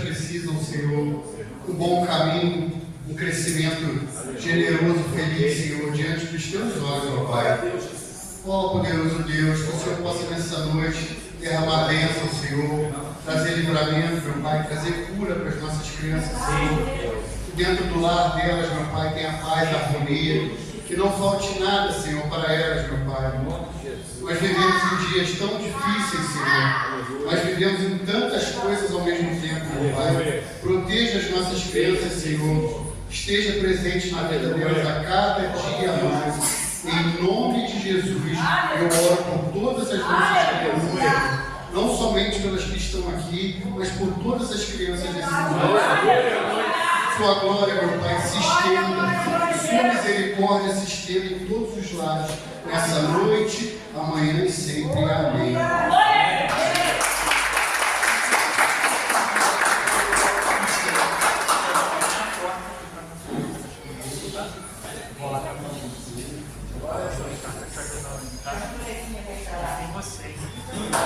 precisam, Senhor, um bom caminho, um crescimento generoso, feliz, Senhor, diante dos teus olhos, ó Pai. Ó poderoso Deus, que o Senhor possa nessa noite derramar bênção, Senhor, trazer livramento, meu Pai, trazer cura para as nossas crianças, Senhor. Que dentro do lar delas, meu Pai, tenha paz, harmonia, que não falte nada, Senhor, para elas, meu Pai. Nós vivemos em dias tão difíceis, Senhor. Nós vivemos em tantas coisas ao mesmo tempo, meu Pai. Proteja as nossas crianças, Senhor. Esteja presente na vida delas a cada dia mais. Em nome de Jesus, eu oro por todas as nossas crianças, não somente pelas que estão aqui, mas por todas as crianças desse mundo. Sua glória, meu Pai, se estenda, sua misericórdia se estenda em todos os lares, nessa noite, amanhã e sempre. Amém.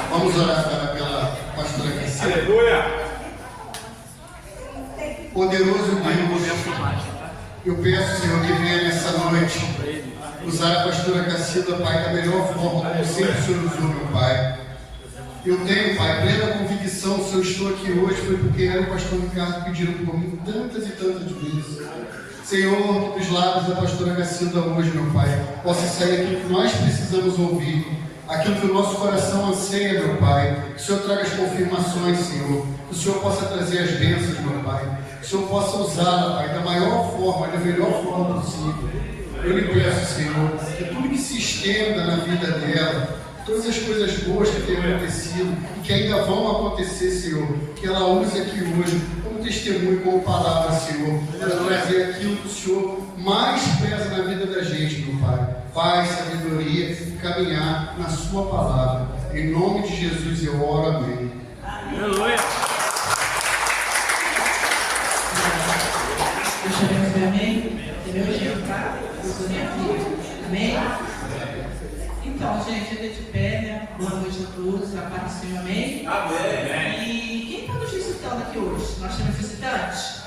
Vamos orar pela pastora Cassandra. Aleluia! Poderoso Deus, eu peço, Senhor, que venha nessa noite usar a pastora Cacilda, Pai, da melhor forma, como sempre o Senhor usou, meu Pai. Eu tenho, Pai, plena convicção, se eu estou aqui hoje, foi porque era o pastor Ricardo pediram por mim tantas e tantas vezes. Senhor, dos lábios da pastora Cacilda hoje, meu Pai, possa sair aquilo que nós precisamos ouvir, aquilo que o nosso coração anseia, meu Pai. Que o Senhor traga as confirmações, Senhor. Que o Senhor possa trazer as bênçãos, meu Pai. Que o Senhor possa usá-la, Pai, da maior forma, da melhor forma possível. Eu lhe peço, Senhor, que tudo que se estenda na vida dela, todas as coisas boas que têm acontecido e que ainda vão acontecer, Senhor, que ela use aqui hoje como testemunho, como palavra, Senhor, para trazer aquilo que o Senhor mais preza na vida da gente, meu Pai. Paz, sabedoria e caminhar na sua palavra. Em nome de Jesus eu oro, amém. Aleluia! Deixa eu ver, amém? Meu jeito, tá? Eu sou minha filha. Amém? Então, gente, eu de pé, né? Boa noite a todos, a paz do Senhor, amém? Amém! E quem está nos visitando aqui hoje? Nós temos visitantes?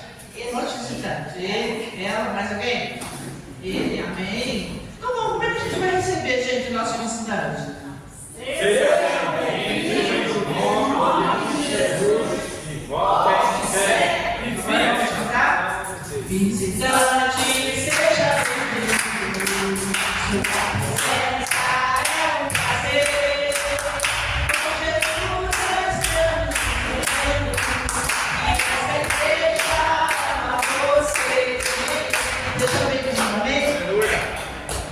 Quantos visitantes? Ele, ela, mais alguém? Ele, amém? Então, bom, como é que a gente vai receber, gente, nossos visitantes? Visitante, seja bem-vindo. Sua presença é um prazer. Com Jesus estamos vivendo. E essa igreja ama você. Deixa eu ver aqui no momento.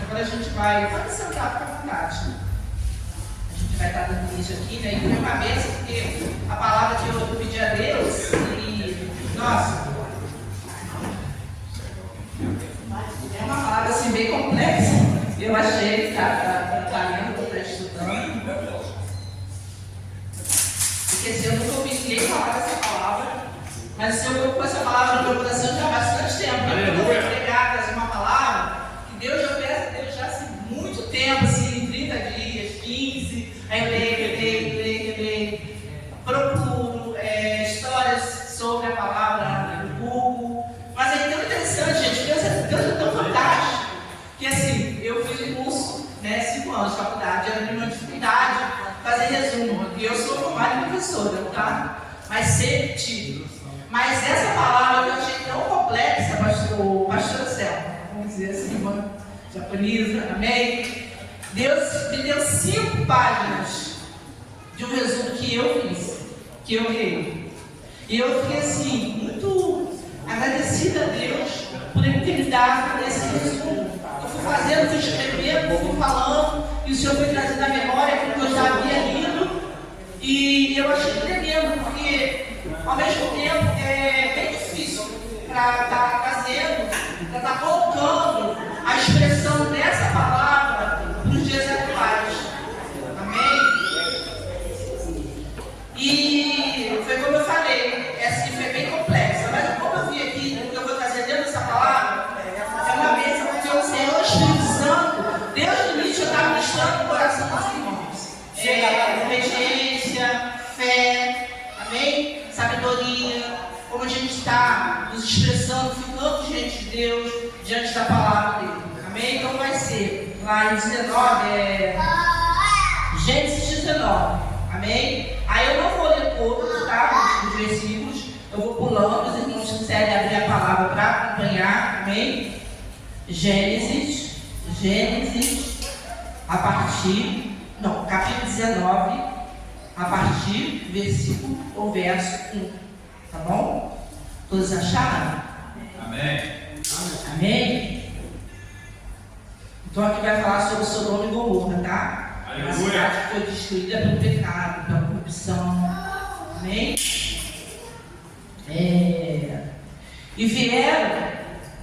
Agora a gente vai. Pode sentar, fica à vontade. A gente vai estar dando início aqui, né? E com a minha cabeça, porque a palavra que eu pedi a Deus e. Nossa! É uma palavra assim bem complexa. Eu achei que está lendo, está estudando. Porque se eu nunca ouvi ninguém falar dessa palavra, mas se eu coloco essa palavra no meu coração já há bastante tempo. Quando eu fui pregar, trazer uma palavra, que Deus já peça a Deus já há muito tempo, assim, 30 dias, 15, aí eu leio. Procuro histórias sobre a palavra no Google. Mas é tão interessante, gente. Deus é tão fantástico que, assim, eu fiz um curso, né, 5 anos de faculdade, era de uma dificuldade fazer resumo. E eu sou formada em professora, tá? Mas sempre tive. Mas essa palavra eu achei tão complexa, pastor Selma, vamos dizer assim, uma japonesa, amém? Deus me deu 5 páginas de um resumo que eu fiz, que eu li. E eu fiquei assim, muito agradecida a Deus por Ele ter me dado esse resumo. Eu fui fazendo, fui escrevendo, fui falando, e o Senhor foi trazendo à memória aquilo que eu já havia lido. E eu achei tremendo, porque ao mesmo tempo é bem difícil para estar fazendo, para estar colocando a expressão dessa palavra nos dias atuais. Amém? E foi como eu falei, assim, foi bem complexa, mas como eu vi aqui, o que eu vou trazer dentro dessa palavra, é uma mesa porque o Senhor Espírito Santo, Deus no início, está ministrando o coração dos irmãos. Obediência, fé, amém? Sabedoria, como a gente está nos expressando, ficando diante de Deus, diante da palavra dele. Amém? Então vai ser lá em 19, Gênesis 19. Amém? Aí eu não vou ler todos, tá? Os versículos. Eu vou pulando, os irmãos quiserem abrir a palavra para acompanhar. Amém? Gênesis, capítulo 19, a partir do versículo ou verso 1. Tá bom? Todos acharam? Amém. Amém? Então aqui vai falar sobre Sodoma e Gomorra, tá? Aleluia. A cidade que foi destruída pelo pecado, pela corrupção. Amém? E vieram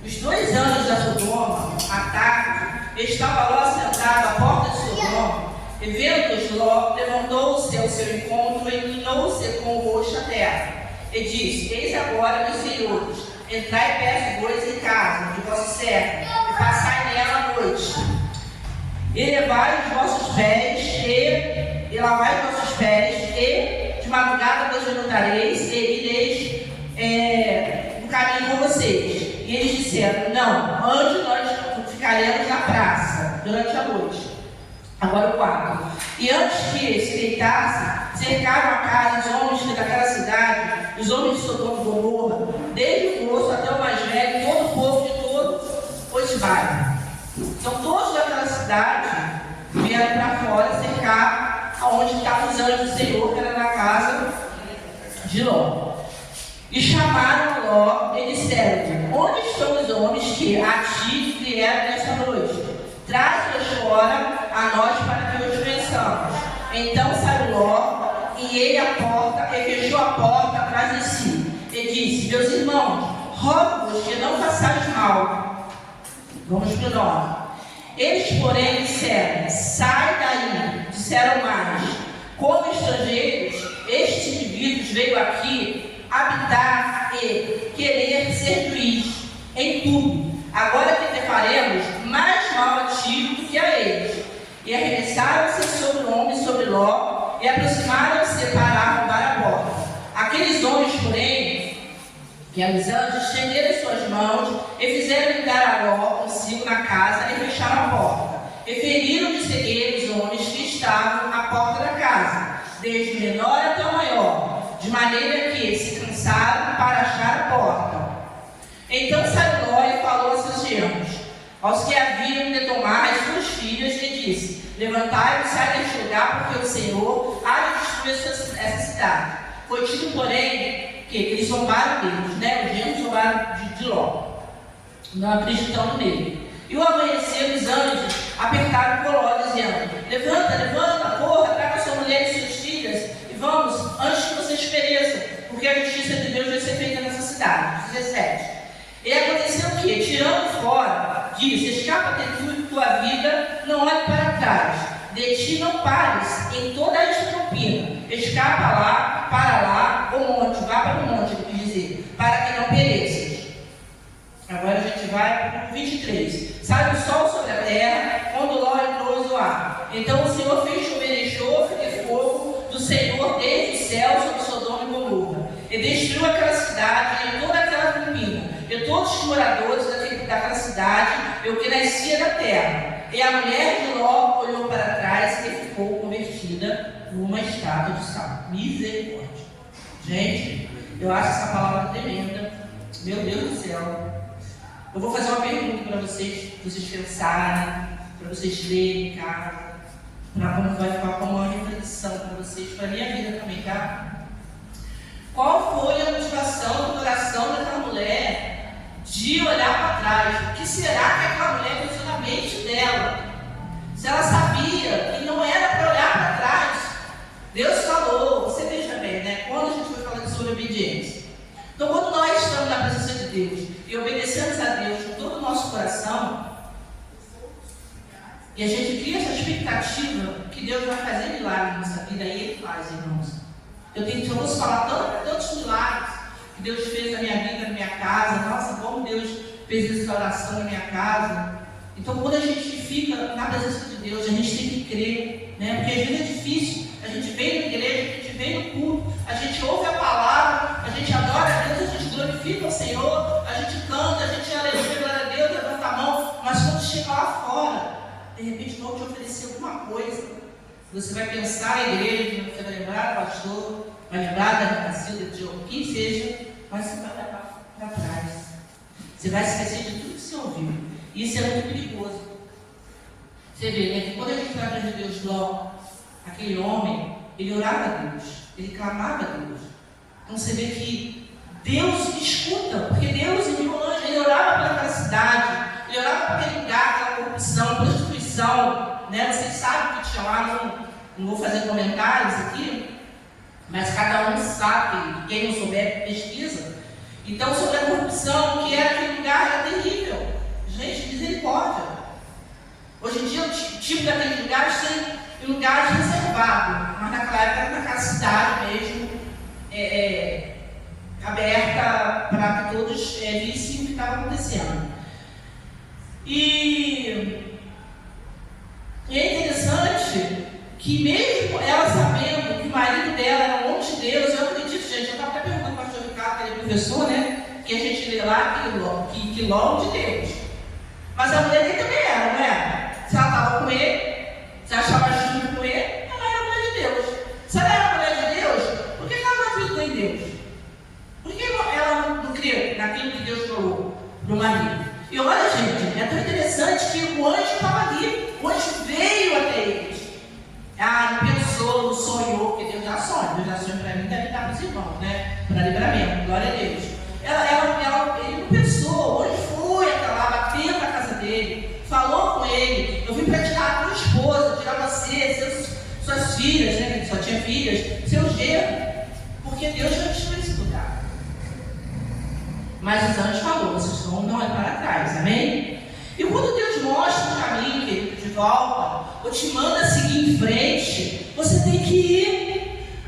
os 2 anos da Sodoma, à tarde, estava Ló sentado à porta de Sodoma, e vendo-os Ló, levantou-se ao seu encontro e inclinou-se com o rosto à terra, e disse: Eis agora, meus senhores, entrai perto de vós em casa, de vosso servo, e passai nela a noite. E levai os vossos pés, e lavai os vossos pés, e de madrugada vos levantareis, e ireis no caminho com vocês. E eles disseram: Não, antes nós ficaremos na praça durante a noite. Agora o 4. E antes que se deitasse, cercaram a casa os homens daquela cidade, os homens de Sodoma e Gomorra, desde o moço até o mais velho, todo o povo de todos os bairros. Então todos daquela cidade vieram para fora cercar aonde estavam os anjos do Senhor, que era na casa de Ló. E chamaram a Ló e disseram: Onde estão os homens que a ti vieram nesta noite? Traz-os fora a nós para que os vençamos. Então saiu Ló, e ele fechou a porta atrás de si, e disse: Meus irmãos, rogo-vos que não façais mal. Vamos para o 9. Eles, porém, disseram: Sai daí. Disseram mais: Como estrangeiros, estes indivíduos veio aqui habitar e querer ser juiz em tudo. Agora que te faremos mais mal a ti do que a eles. E arremessaram-se sobre o homem e sobre Ló, e aproximaram-se para arrombar a porta. Aqueles homens, porém, que eram os anjos, estenderam suas mãos e fizeram entrar a Ló consigo na casa e fecharam a porta. E feriram de cegueira os homens que estavam à porta da casa, desde o menor até o maior, de maneira que se cansaram para achar a porta. Então saiu Ló e falou a seus genros, aos que haviam de tomar as suas filhas, e disse: Levantai-vos, sai deste lugar, porque o Senhor há de destruir essa cidade. Foi tido, porém, que eles zombaram deles, né? Os genros zombaram de Ló, não acreditando nele. E o amanhecer, os anjos apertaram por Ló, dizendo: Levanta, levanta, corra, traga sua mulher e suas filhas, e vamos, antes que vocês pereçam, porque a justiça de Deus vai ser feita nessa cidade. 17. E aconteceu o que? Tirando fora, disse: Escapa de tua vida, não olhe para trás. De ti não pares em toda esta campina. Escapa lá, para lá, o monte, vá para o monte, ele quis dizer, para que não pereças. Agora a gente vai para o 23. Sai o sol sobre a terra, quando Ló entrou Zoar. Então o Senhor fez chover enxofre e fogo do Senhor desde o céu sobre Sodoma e Gomorra, e destruiu aquela cidade e toda aquela campina, e todos os moradores daquela cidade, e o que nascia da terra. E a mulher de Ló olhou para trás e ficou convertida numa estátua de sal. Misericórdia. Gente, eu acho essa palavra tremenda. Meu Deus do céu. Eu vou fazer uma pergunta para vocês pensarem, para vocês lerem em casa, para como vai ficar como uma reflexão para vocês, para a minha vida também, tá? Qual foi a motivação do coração daquela mulher de olhar para trás? O que será que aquela mulher pensou na mente dela? Se ela sabia que não era para olhar para trás, Deus falou, você veja bem, né? Quando a gente foi falando sobre obediência. Então, quando nós estamos na presença de Deus e obedecemos a Deus com todo o nosso coração, e a gente cria essa expectativa que Deus vai fazer milagre na nossa vida, e Ele faz, irmãos. Eu ouço falar tantos milagres que Deus fez na minha vida, na minha casa. Nossa, como Deus fez essa oração na minha casa. Então, quando a gente fica na presença de Deus, a gente tem que crer, né? Porque às vezes é difícil. A gente vem na igreja, a gente vem no culto, a gente ouve a palavra, a gente adora a Deus, a gente glorifica o Senhor, a gente canta, a gente aleluia, glória a Deus, levanta a mão, mas quando chega lá fora, de repente vão te oferecer alguma coisa. Você vai pensar na igreja, você vai lembrar do pastor, vai lembrar da renascida de quem seja, mas você vai levar para trás. Você vai esquecer de tudo que você ouviu. Isso é muito perigoso. Você vê, né, que quando a gente trata de Deus Ló, aquele homem, ele orava a Deus, ele clamava a Deus. Então você vê que Deus escuta, porque Deus enviou um anjo, ele orava pelaquela cidade, ele orava por aquele lugar, aquela corrupção, prostituição, né? Vocês sabem que tinha lá, não vou fazer comentários aqui, mas cada um sabe, quem não souber, pesquisa. Então, sobre a corrupção, que era aquele lugar, era terrível. Gente, misericórdia. Hoje em dia, o tipo daqueles lugares tem lugares reservados, mas naquela época era naquela cidade mesmo, aberta para que todos vissem o que estava acontecendo. E é interessante que mesmo ela sabendo que o marido dela era um homem de Deus, eu acredito, gente, eu estava até perguntando para o pastor Ricardo, que ele é professor, né? Que a gente lê lá que Ló de Deus. Mas a mulher dele também era, não era? Se ela estava com ele, se achava justo com ele, ela era mulher de Deus. Se ela era mulher de Deus, por que ela não acreditou em Deus? Por que ela não creu naquilo que Deus falou para o marido? E olha, gente, é tão interessante que o anjo estava ali, o anjo veio até eles. Ah, não pensou, não sonhou, porque Deus já sonha. Deus já sonha para mim, deve dar para os irmãos, né? Para livramento, glória a Deus. Ele não pensou, o anjo foi até lá, bateu na casa dele, falou com ele: eu vim para tirar a tua esposa, tirar você, suas filhas, né? Ele só tinha filhas, seu genro, porque Deus já te fez esse lugar. Mas os anjos falou: vocês não olhem para trás, amém? E quando Deus mostra o caminho, querido, de volta, ou te manda seguir em frente, você tem que ir.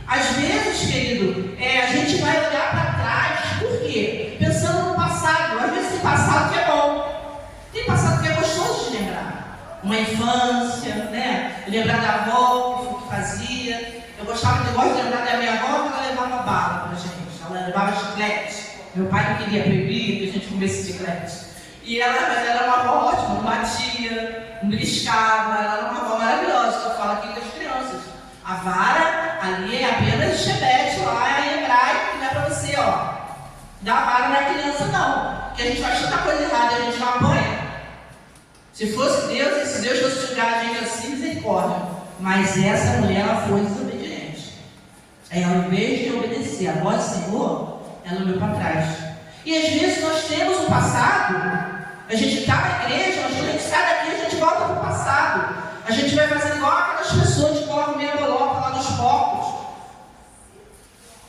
Às vezes, querido, a gente vai olhar para trás, por quê? Pensando no passado. Às vezes tem passado que é bom, tem passado que é gostoso de lembrar. Uma infância, né? Lembrar da avó, o que fazia. Eu gosto de lembrar da minha avó, porque ela levava bala pra gente, ela levava chiclete. Meu pai não queria proibir que a gente comesse chiclete. Mas ela era uma avó ótima, não batia, não beliscava, ela era uma avó maravilhosa, que eu falo aqui das crianças. A vara ali é apenas chebete lá em hebraico, não é para você, dar a vara na criança não. Porque a gente faz tanta coisa errada e a gente não apanha. Se fosse Deus, e se Deus fosse julgar a gente assim, misericórdia. Mas essa mulher, ela foi desobediente. Ela, ao invés de obedecer a voz do Senhor, ela olhou para trás. E às vezes nós temos um passado, a gente está na igreja, mas quando a gente sai daqui, a gente volta para o passado. A gente vai fazer igual aquelas pessoas que colocam meia boloca lá nos porcos.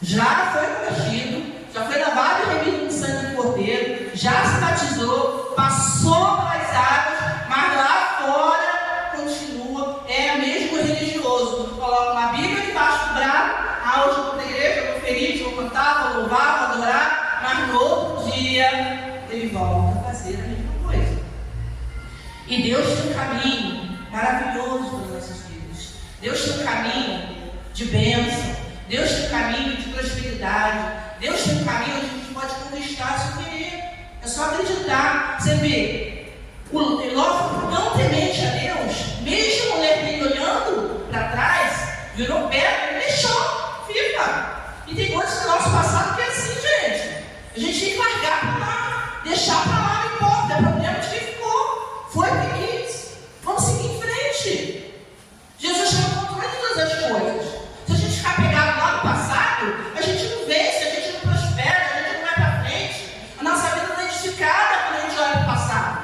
Já foi convertido, já foi lavado e remido no sangue do cordeiro, já se batizou, passou pelas águas, mas lá fora continua, é mesmo religioso. Coloca uma Bíblia debaixo do braço, hoje eu vou para a igreja, eu vou feliz, vou cantar, vou louvar, vou adorar, mas no outro dia ele volta a fazer a mesma coisa. E Deus tem um caminho maravilhoso para as nossas vidas. Deus tem um caminho de bênção. Deus tem um caminho de prosperidade. Deus tem um caminho onde a gente pode conquistar sem querer. É só acreditar. Você vê, o Ló não temente a Deus, mesmo a mulher dele olhando para trás, virou pedra e deixou, fica. E tem coisas do nosso passado que é assim, gente. A gente tem que largar para lá, deixar para lá, não importa, é problema de quem ficou. Foi o que quis. Vamos seguir em frente. Jesus tem o controle de todas as coisas. Se a gente ficar pegado lá no passado, a gente não vence, a gente não prospera, a gente não vai para frente. A nossa vida não é edificada quando a gente olha para o passado.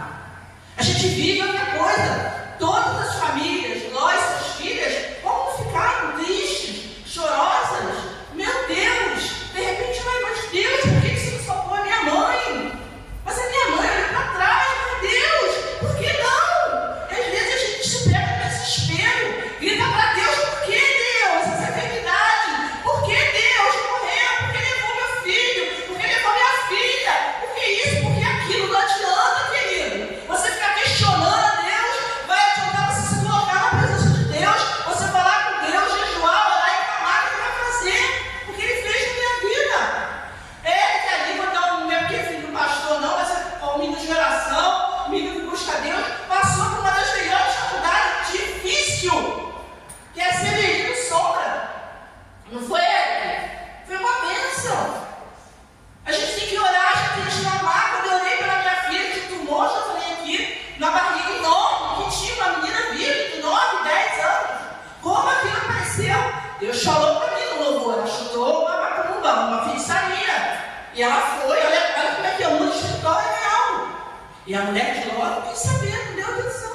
A gente vive outra coisa. Todas as famílias, nós, suas filhas, como ficaram tristes, chorosas. Meu Deus, de repente, mas Deus, por que você não salvou a minha mãe? Mas a minha mãe E a mulher de Ló não quis saber, não deu atenção.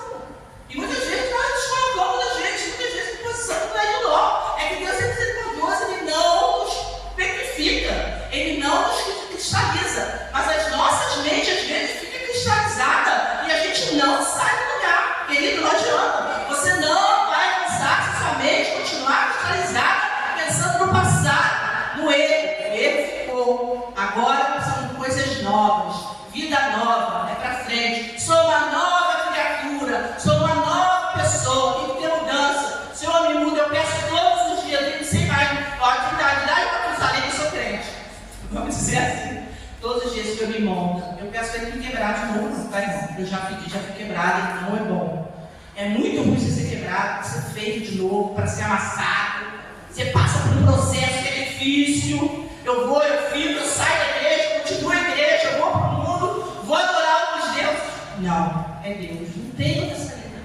E muitas vezes nós descolocamos a gente, muitas vezes em posição de mulher de Ló. É que Deus é misericordioso, Ele não nos petrifica, Ele não nos cristaliza. Mas as nossas mentes às vezes ficam cristalizadas e a gente não sai do lugar. Querido, não adianta. Você não vai avançar se sua mente continuar cristalizada, pensando no passado, no erro. O erro ficou. Agora são coisas novas, vida nova, é pra frente. Sou uma nova criatura, sou uma nova pessoa, tem que ter mudança. Senhor, me muda, eu peço todos os dias, eu não sei mais, ó, que idade dá e quantos além que eu sou crente. Vamos dizer assim, todos os dias que eu me monta, eu peço para Ele me quebrar de novo, não, tá, irmão? Eu já pedi, já fui quebrado, e não é bom. É muito ruim você ser quebrado, ser feito de novo, para ser amassado. Você passa por um processo que é difícil. Eu vou, eu fico, eu saio da igreja, continuo a igreja, eu vou para o mundo, vou adorar outros deuses. Não, é Deus. Não tem outra saída.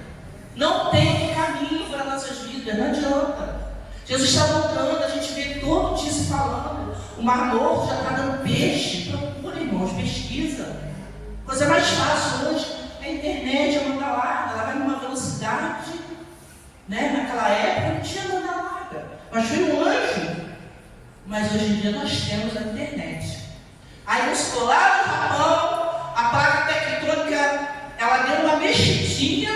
Não tem outro caminho para nossas vidas, não adianta. Jesus está voltando, a gente vê todo dia se falando. O Mar Novo já está dando peixe. Procura, irmãos, pesquisa. Coisa mais fácil hoje é a internet, a banda larga. Ela vai numa velocidade, né? Naquela época não tinha banda larga, mas foi um anjo. Mas hoje em dia nós temos a internet. Aí nos lá no Japão, a placa tectônica, ela deu uma mexidinha.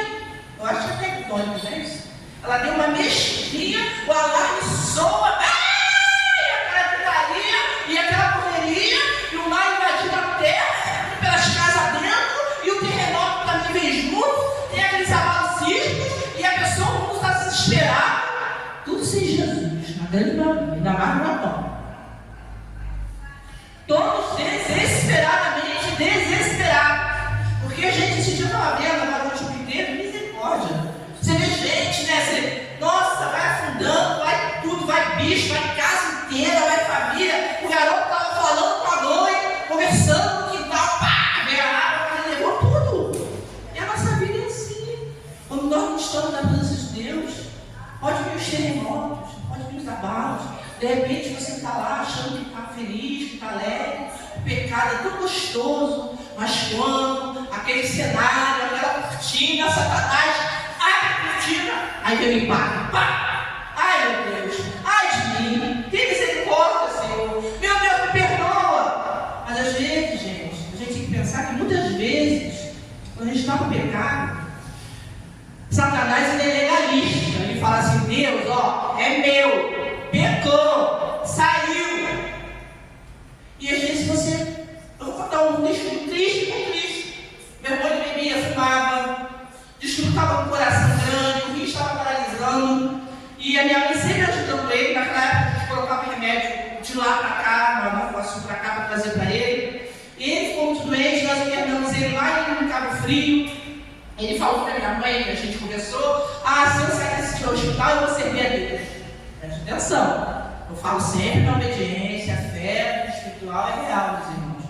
Eu acho que é tectônica, não é isso? Ela deu uma mexidinha, o alarme soa, e aquela gritaria, e aquela correria, e o mar invadindo a terra, pelas casas dentro, e o terremoto também vem junto, tem aqueles abalos sísmicos, e a pessoa não está desesperada. Tudo sem Jesus, na grande maioria, ainda mais no Japão. Todos desesperadamente desesperados. Porque a gente esse dia estava vendo a noite inteira, misericórdia. Você vê gente, né? Você, nossa, vai afundando, vai tudo, vai bicho, vai casa inteira, vai família. O garoto estava falando com a mãe, conversando no quintal, pá, veio a água, levou tudo. E a nossa vida é assim. Quando nós não estamos na presença de Deus, pode vir os terremotos, pode vir os abalos. De repente você está lá achando que está feliz, que está alegre, o pecado é tão gostoso, mas quando aquele cenário, aquela cortina, Satanás abre a cortina, aí vem o impacto, pá! Ai meu Deus, ai de mim, tem misericórdia, Senhor, meu Deus, me perdoa. Mas às vezes, gente, a gente tem que pensar que muitas vezes, quando a gente está no pecado, Satanás ele é legalista, ele fala assim, Deus, ó, é meu. Pecou, saiu. E às vezes você, eu vou contar um testemunho triste com triste. Meu irmão bebia, fumava, desfrutava com o coração grande, o rio estava paralisando. E a minha mãe sempre ajudando ele. Naquela época a gente colocava remédio de lá para cá, para cá para trazer para ele. E ele ficou muito doente, nós internamos ele lá em Cabo Frio. Ele falou para minha mãe, a gente conversou, se eu sair desse hospital eu vou servir a Deus. Preste atenção, eu falo sempre na obediência, a fé espiritual é real, meus irmãos.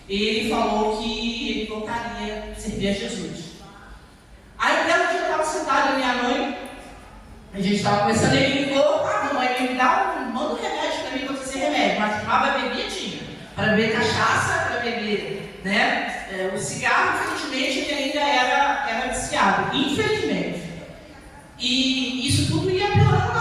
Ele falou que ele voltaria a servir a Jesus. Aí um belo dia eu estava sentado com a minha mãe, a gente estava conversando, ele ligou, mamãe, me dá manda um remédio para mim, quando você remédio, mas fumava bebidinha, para beber cachaça, para beber, né? O cigarro, infelizmente, ele ainda era viciado, infelizmente. E isso tudo ia piorando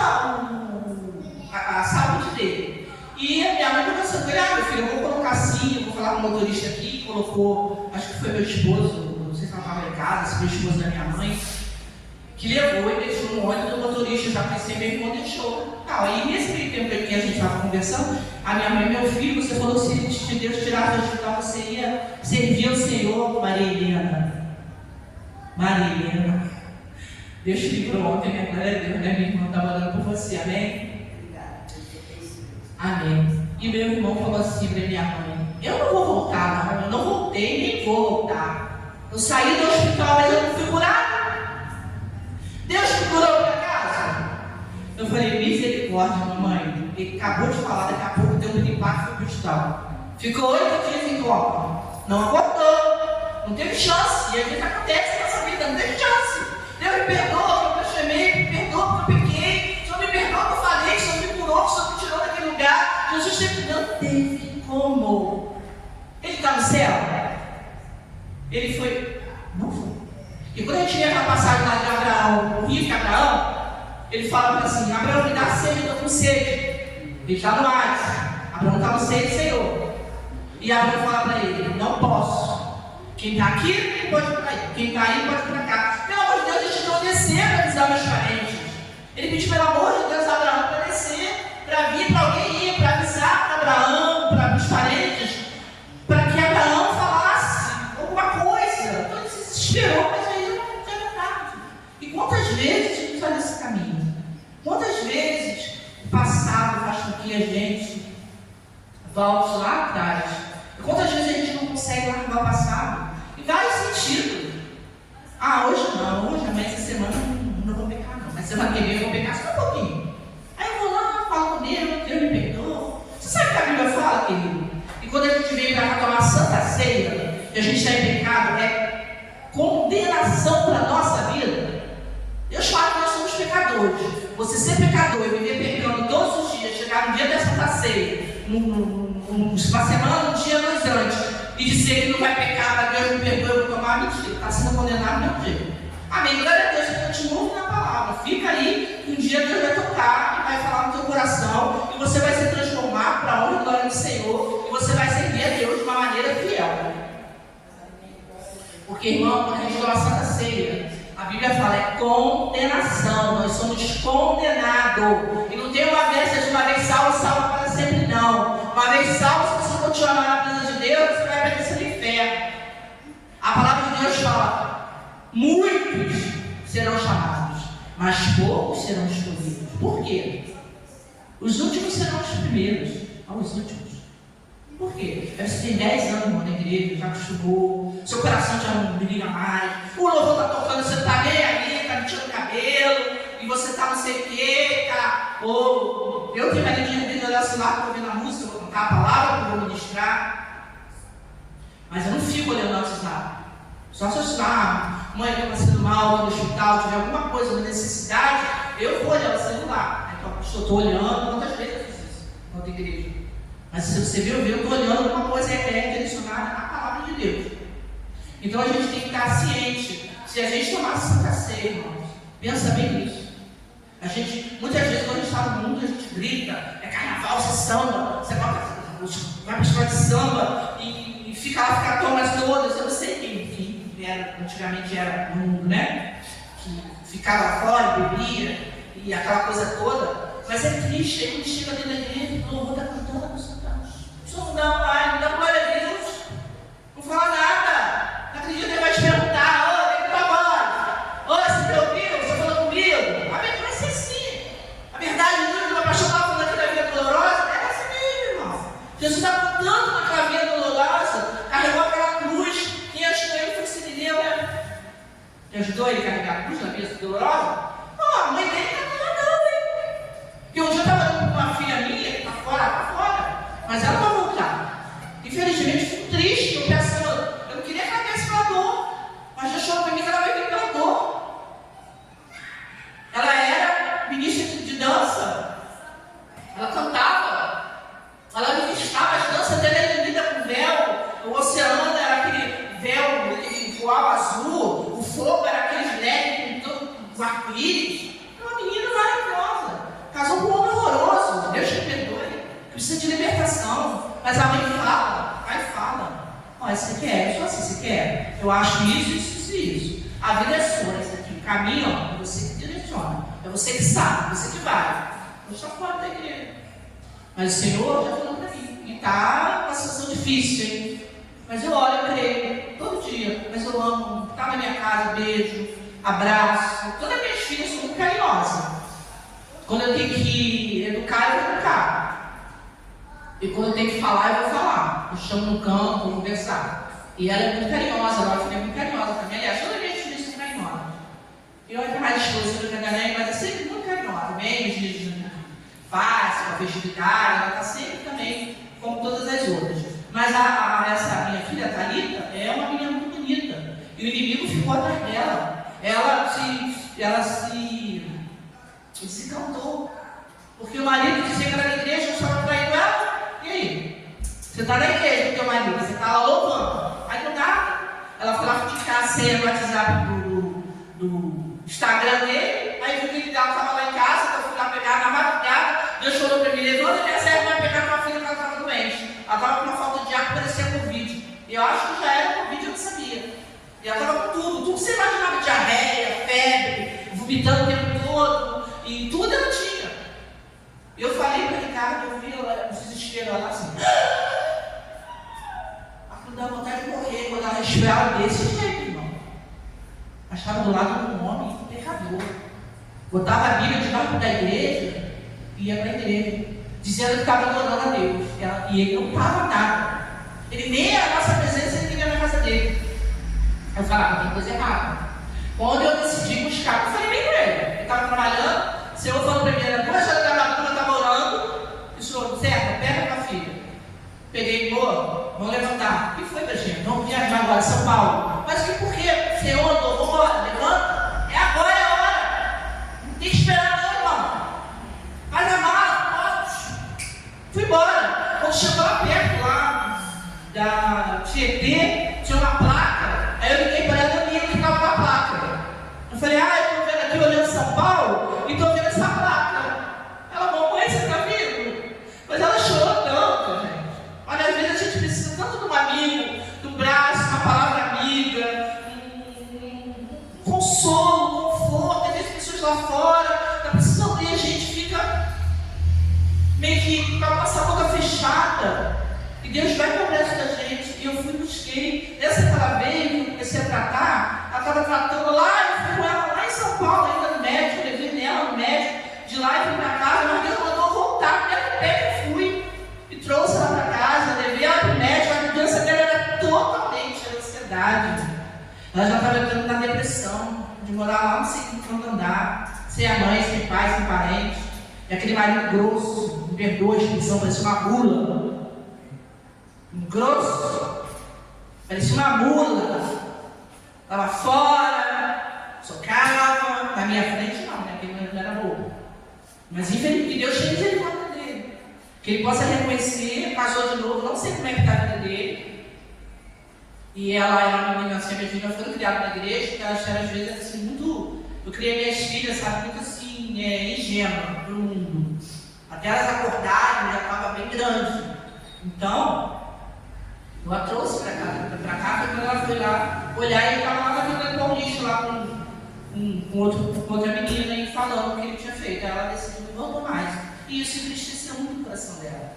a saúde dele. E a minha mãe conversou com ele, meu filho, eu vou colocar assim, eu vou falar com o motorista aqui, colocou, acho que foi meu esposo, não sei se ela estava em casa, se foi o esposo da minha mãe, que levou e deixou no ônibus do motorista, eu já pensei, meu irmão deixou. Aí nesse meio tempo que a gente estava conversando, a minha mãe, meu filho, você falou que se Deus tirasse do hospital, você ia servir ao Senhor, Maria Helena. Maria Helena. Deus te livrou ontem, né? Glória a Deus, né? Minha irmã estava orando por você, amém? Amém. E meu irmão falou assim para minha mãe, eu não vou voltar, não, eu não voltei, nem vou voltar. Eu saí do hospital, mas eu não fui curado. Deus me curou por acaso? Eu falei, misericórdia, mamãe. Ele acabou de falar, daqui a pouco deu um impacto e foi para o hospital. Ficou 8 dias em coma. Não acordou. Não teve chance. E às vezes acontece na nossa vida, não teve chance. Deus me perdoa, eu blasfemei, me perdoa porque eu pequei. O Senhor me perdoa porque eu falei, o Senhor me curou, o Senhor me tirou daquele lugar. Jesus sempre não teve como. Ele está no céu? ele foi, não foi. E quando a gente vê aquela passagem lá de Abraão, o rico Abraão, ele fala assim: Abraão, me dá sede, eu estou com sede. Ele está no Hades. Abraão está no seio do Senhor. E Abraão fala para ele: não posso. Quem está aqui pode ir para aí. Quem está aí pode ir para cá. Pelo amor de Deus, a gente não descer para avisar meus parentes. Ele pediu, pelo amor de Deus, a Abraão para descer, para vir, para alguém ir, para avisar para Abraão, para os parentes, para que Abraão falasse alguma coisa. Então ele se desesperou, mas aí não tinha tarde. E quantas vezes a gente faz esse caminho? Quantas vezes o passado faz com que a gente volte lá atrás? E quantas vezes a gente não consegue largar o passado? Em vários sentidos. Ah, hoje não, hoje, mas essa semana não vou pecar não. Mas semana que vem eu vou pecar só um pouquinho. Aí eu vou lá, falo com Deus, Deus me perdoa. Você sabe o que a Bíblia fala, querido? E quando a gente vem para tomar a Santa Ceia, e a gente está em pecado, é condenação para a nossa vida. Deus fala que nós somos pecadores. Você ser pecador e viver pecando todos os dias, chegar no dia da Santa Ceia, uma semana, um dia antes, e dizer que não vai pecar, para Deus me perdoa, eu vou tomar mentira. Está sendo condenado no mesmo jeito. Amém? Glória a Deus, você continua na palavra. Fica aí, que um dia Deus vai tocar e vai falar no teu coração, e você vai ser transformado para a honra e glória do Senhor, e você vai servir a Deus de uma maneira fiel. Porque, irmão, quando a gente toma a Santa Ceia, a Bíblia fala, é condenação. Nós somos condenados. E não tem uma vez, uma vez salvo, salvo para sempre, não. Uma vez salvo, se você continuar na presença de Deus, você vai aparecer no inferno. A palavra de Deus fala, muitos serão chamados, mas poucos serão escolhidos. Por quê? Os últimos serão os primeiros. Os últimos. Por quê? Você tem 10 anos na igreja, já acostumou, seu coração já não brilha mais, o louvor está tocando, você está bem ali, está mexendo o cabelo, e você está não sei o quê, tá? Ou eu tenho a linha de olhar assim lá, estou ouvindo a música, vou contar a palavra, vou ministrar, mas eu não fico olhando o celular. Só se eu estar, mãe está passando mal, no hospital, tiver alguma coisa, uma necessidade, eu vou olhar o celular. Então, eu estou olhando, quantas vezes eu fiz isso na outra igreja? Mas se você viu, eu estou olhando uma coisa direcionada à palavra de Deus. Então a gente tem que estar ciente. Se a gente tomar Santa Ceia, irmãos, pensa bem nisso. A gente, muitas vezes, quando a gente está no mundo, a gente grita, é carnaval, você samba, você vai para a escola de samba e fica lá, fica tomas todas. Eu não sei quem antigamente era no mundo, né? Que ficava fora, bebia e aquela coisa toda. Mas é triste, aí quando chega dentro da igreja, o louvor está cantando, a pessoa está. Só não dá paz, não dá glória a Deus. Não fala nada. Não acredita, ele vai te perguntar: vem para a voz. Você me ouviu? Você falou comigo? Amém? Vai ser assim. A verdade do meu pastor estava falando aqui da vida dolorosa, é essa mesmo, irmão. Jesus está contando naquela vida dolorosa, carregou aquela cruz. Quem ajudou ele foi o Sirineu, né? Quem ajudou ele a carregar a cruz na vida dolorosa? A mãe dele está falando, hein? Porque um dia eu estava com uma filha minha, que está fora, mas ela vai voltar. Infelizmente, fico triste, eu não queria que ela viesse pela dor, mas já chorou para mim que ela vai vir pela dor. Ela era ministra de dança, ela cantava, ela ministrava, as danças dela eram lindas com véu, o oceano era aquele véu que voava azul, o fogo era aqueles LED com arco-íris. Uma menina maravilhosa, casou com um homem horroroso, Deus te perdoe, precisa de libertação, mas a mãe fala, pai fala, olha, você quer, eu sou assim, você quer, eu acho isso, a vida é sua, isso aqui, o caminho, ó, é você que direciona, é você que sabe, é você que vai, eu estou fora da igreja, mas o Senhor já falou para mim, e está uma situação difícil, hein? Mas eu olho para ele todo dia, mas eu amo, está na minha casa, beijo, abraço, todas as minhas filhas são muito carinhosas. Quando eu tenho que educar, eu vou educar. E quando eu tenho que falar, eu vou falar. Eu chamo no canto, vou conversar. E ela é muito carinhosa, ela é muito carinhosa também. Aliás, todas as minhas filhas são carinhosas. Eu é mais explosiva que a Ganém, mas é sempre muito carinhosa. Bem, os dias de paz, com a festividade, ela está sempre também, como todas as outras. Mas essa minha filha, a Thalita, é uma menina muito bonita. E o inimigo ficou atrás dela. Ela se cantou. Porque o marido dizia que era na igreja, eu estava traindo ela. E aí? Você está na igreja com o teu marido, você está lá louvando. Aí do nada, ela falou senha do WhatsApp do Instagram dele, aí viu que ele estava lá em casa, então eu fui lá pegar na madrugada, Deus falou para mim, levanta minha serva, vai pegar tua filha que ela estava doente. Ela estava com uma falta de ar que parecia Covid. E eu acho que já era Covid, eu não sabia. E ela estava com tudo que você imaginava, diarreia, febre, vomitando o tempo todo, e tudo ela tinha. Eu falei para Ricardo, eu vi ela, o desespero lá assim. Aquilo dá vontade de morrer quando ela respirava desse jeito, irmão. Mas estava do lado de um homem pecador. Botava a Bíblia debaixo da igreja e ia para a igreja, dizendo que estava adorando a Deus. E ele não estava nada. Ele nem a nossa presença ele queria na casa dele. Eu falava, tem coisa errada. Quando eu decidi buscar, eu falei bem com ele. Ele estava trabalhando, o Senhor falou para mim, era 2 horas da madrugada, eu estava orando. E o Senhor, certo, pega tua filha. Peguei, boa, vamos levantar. O que foi, gente? Vamos viajar agora, São Paulo. Mas que por quê? Senhor, vamos embora, levanta. É agora, é a hora. Não tem que esperar não, irmão. Faz a mala, fui embora. Quando chegou lá perto, lá da Tietê, tinha uma placa. Aí eu liguei para ela e ele ficava com a placa. Eu falei, eu estou vendo aqui olhando São Paulo e estou vendo essa placa. Ela, mamãe, você está vendo? Mas ela chorou tanto, gente. Olha, às vezes a gente precisa tanto de um amigo, do braço, uma palavra amiga, um consolo, um conforto. Às vezes pessoas lá fora estão precisando e a gente fica meio que com a nossa boca fechada. E Deus vai cobrar isso da gente. E eu fui busquei. Essa aquela vez, eu comecei a tratar, ela estava tratando lá, eu fui com ela lá em São Paulo, ainda no médico, levei nela no médico, de lá e fui para casa, mas Deus mandou voltar, porque a pé eu fui. E trouxe ela para casa, levei ela para o médico, a doença dela era totalmente ansiedade. Ela já estava entrando na depressão, de morar lá no segundo andar, sem a mãe, sem pai, sem parente. E aquele marido grosso, me perdoa a expressão, parecia uma mula. Grosso, parecia uma mula. Estava fora, socava, na minha frente não, né? Porque não era bobo. Mas infelizmente Deus tinha misericórdia dele. Que ele possa reconhecer, casou de novo, não sei como é que está a vida dele. E ela era uma menina assim, minha filha foi criada na igreja, porque elas eram às vezes assim, muito. Eu criei minhas filhas, sabe, muito assim, ingênua para o mundo. Até elas acordarem, já estava bem grande. Então, eu a trouxe para cá, porque ela foi lá olhar e ele estava lá na vida do Paulista, lá com outra menina e falando o que ele tinha feito. Aí ela decidiu, não vou mais. E isso entristeceu muito o coração dela.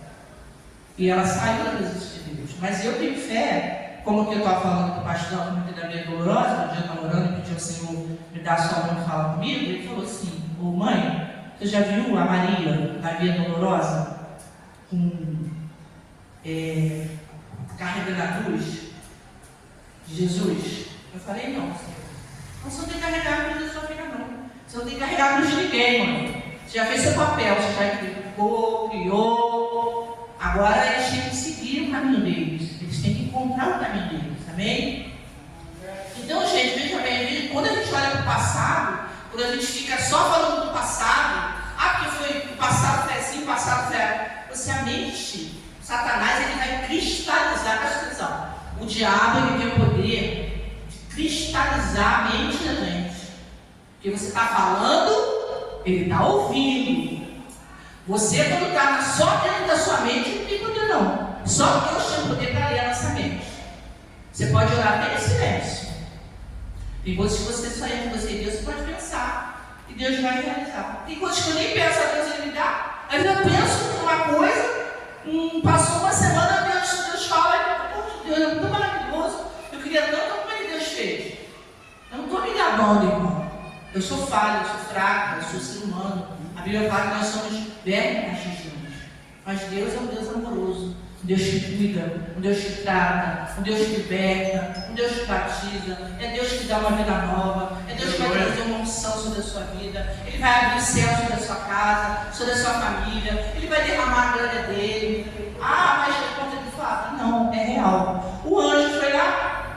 E ela saiu da presença de Deus. Mas eu tenho fé, como que eu estava falando com o pastor, muito da minha dolorosa, um dia eu estava orando e pedi ao Senhor me dar sua mão e falar comigo. Ele falou assim, ô mãe, você já viu a Maria, na Via Dolorosa, com carregando a cruz de Jesus? Eu falei, não, Senhor. Você não tem que carregar a cruz da sua filha, não. Você não tem que carregar a cruz de ninguém, mãe. Você já fez seu papel, você já educou, criou. Agora eles têm que seguir o caminho deles. Eles têm que encontrar o caminho deles, amém? Então, gente, veja bem, quando a gente olha para o passado, quando a gente fica só falando do passado, porque foi o passado foi assim, o passado foi assim, você a mente. Satanás, ele vai cristalizar, presta atenção. O diabo, ele tem o poder de cristalizar a mente da gente. Porque você está falando, ele está ouvindo. Você, quando está só dentro da sua mente, não tem poder não. Só Deus tem poder para ler a nossa mente. Você pode orar até em silêncio. Tem coisas que você só entra com você e Deus, você pode pensar. E Deus vai realizar. Tem coisas que eu nem penso, a Deus ele me dá. Às vezes eu penso numa coisa. Passou uma semana, Deus fala, Deus é muito maravilhoso, eu queria tanto como é que Deus fez. Eu não estou me gabando, irmão. Eu sou falha, eu sou fraca, eu sou ser humano. A Bíblia fala que nós somos vermes caixinhos. Mas Deus é um Deus amoroso, um Deus que cuida, um Deus que trata, um Deus que liberta, um Deus que batiza, é Deus que dá uma vida nova, é Deus que vai trazer uma unção sobre a sua vida, Ele vai abrir o céu sobre a sua casa, sobre a sua família, Ele vai derramar a glória dele. Mas é conta de fato? Não, é real. O anjo foi lá,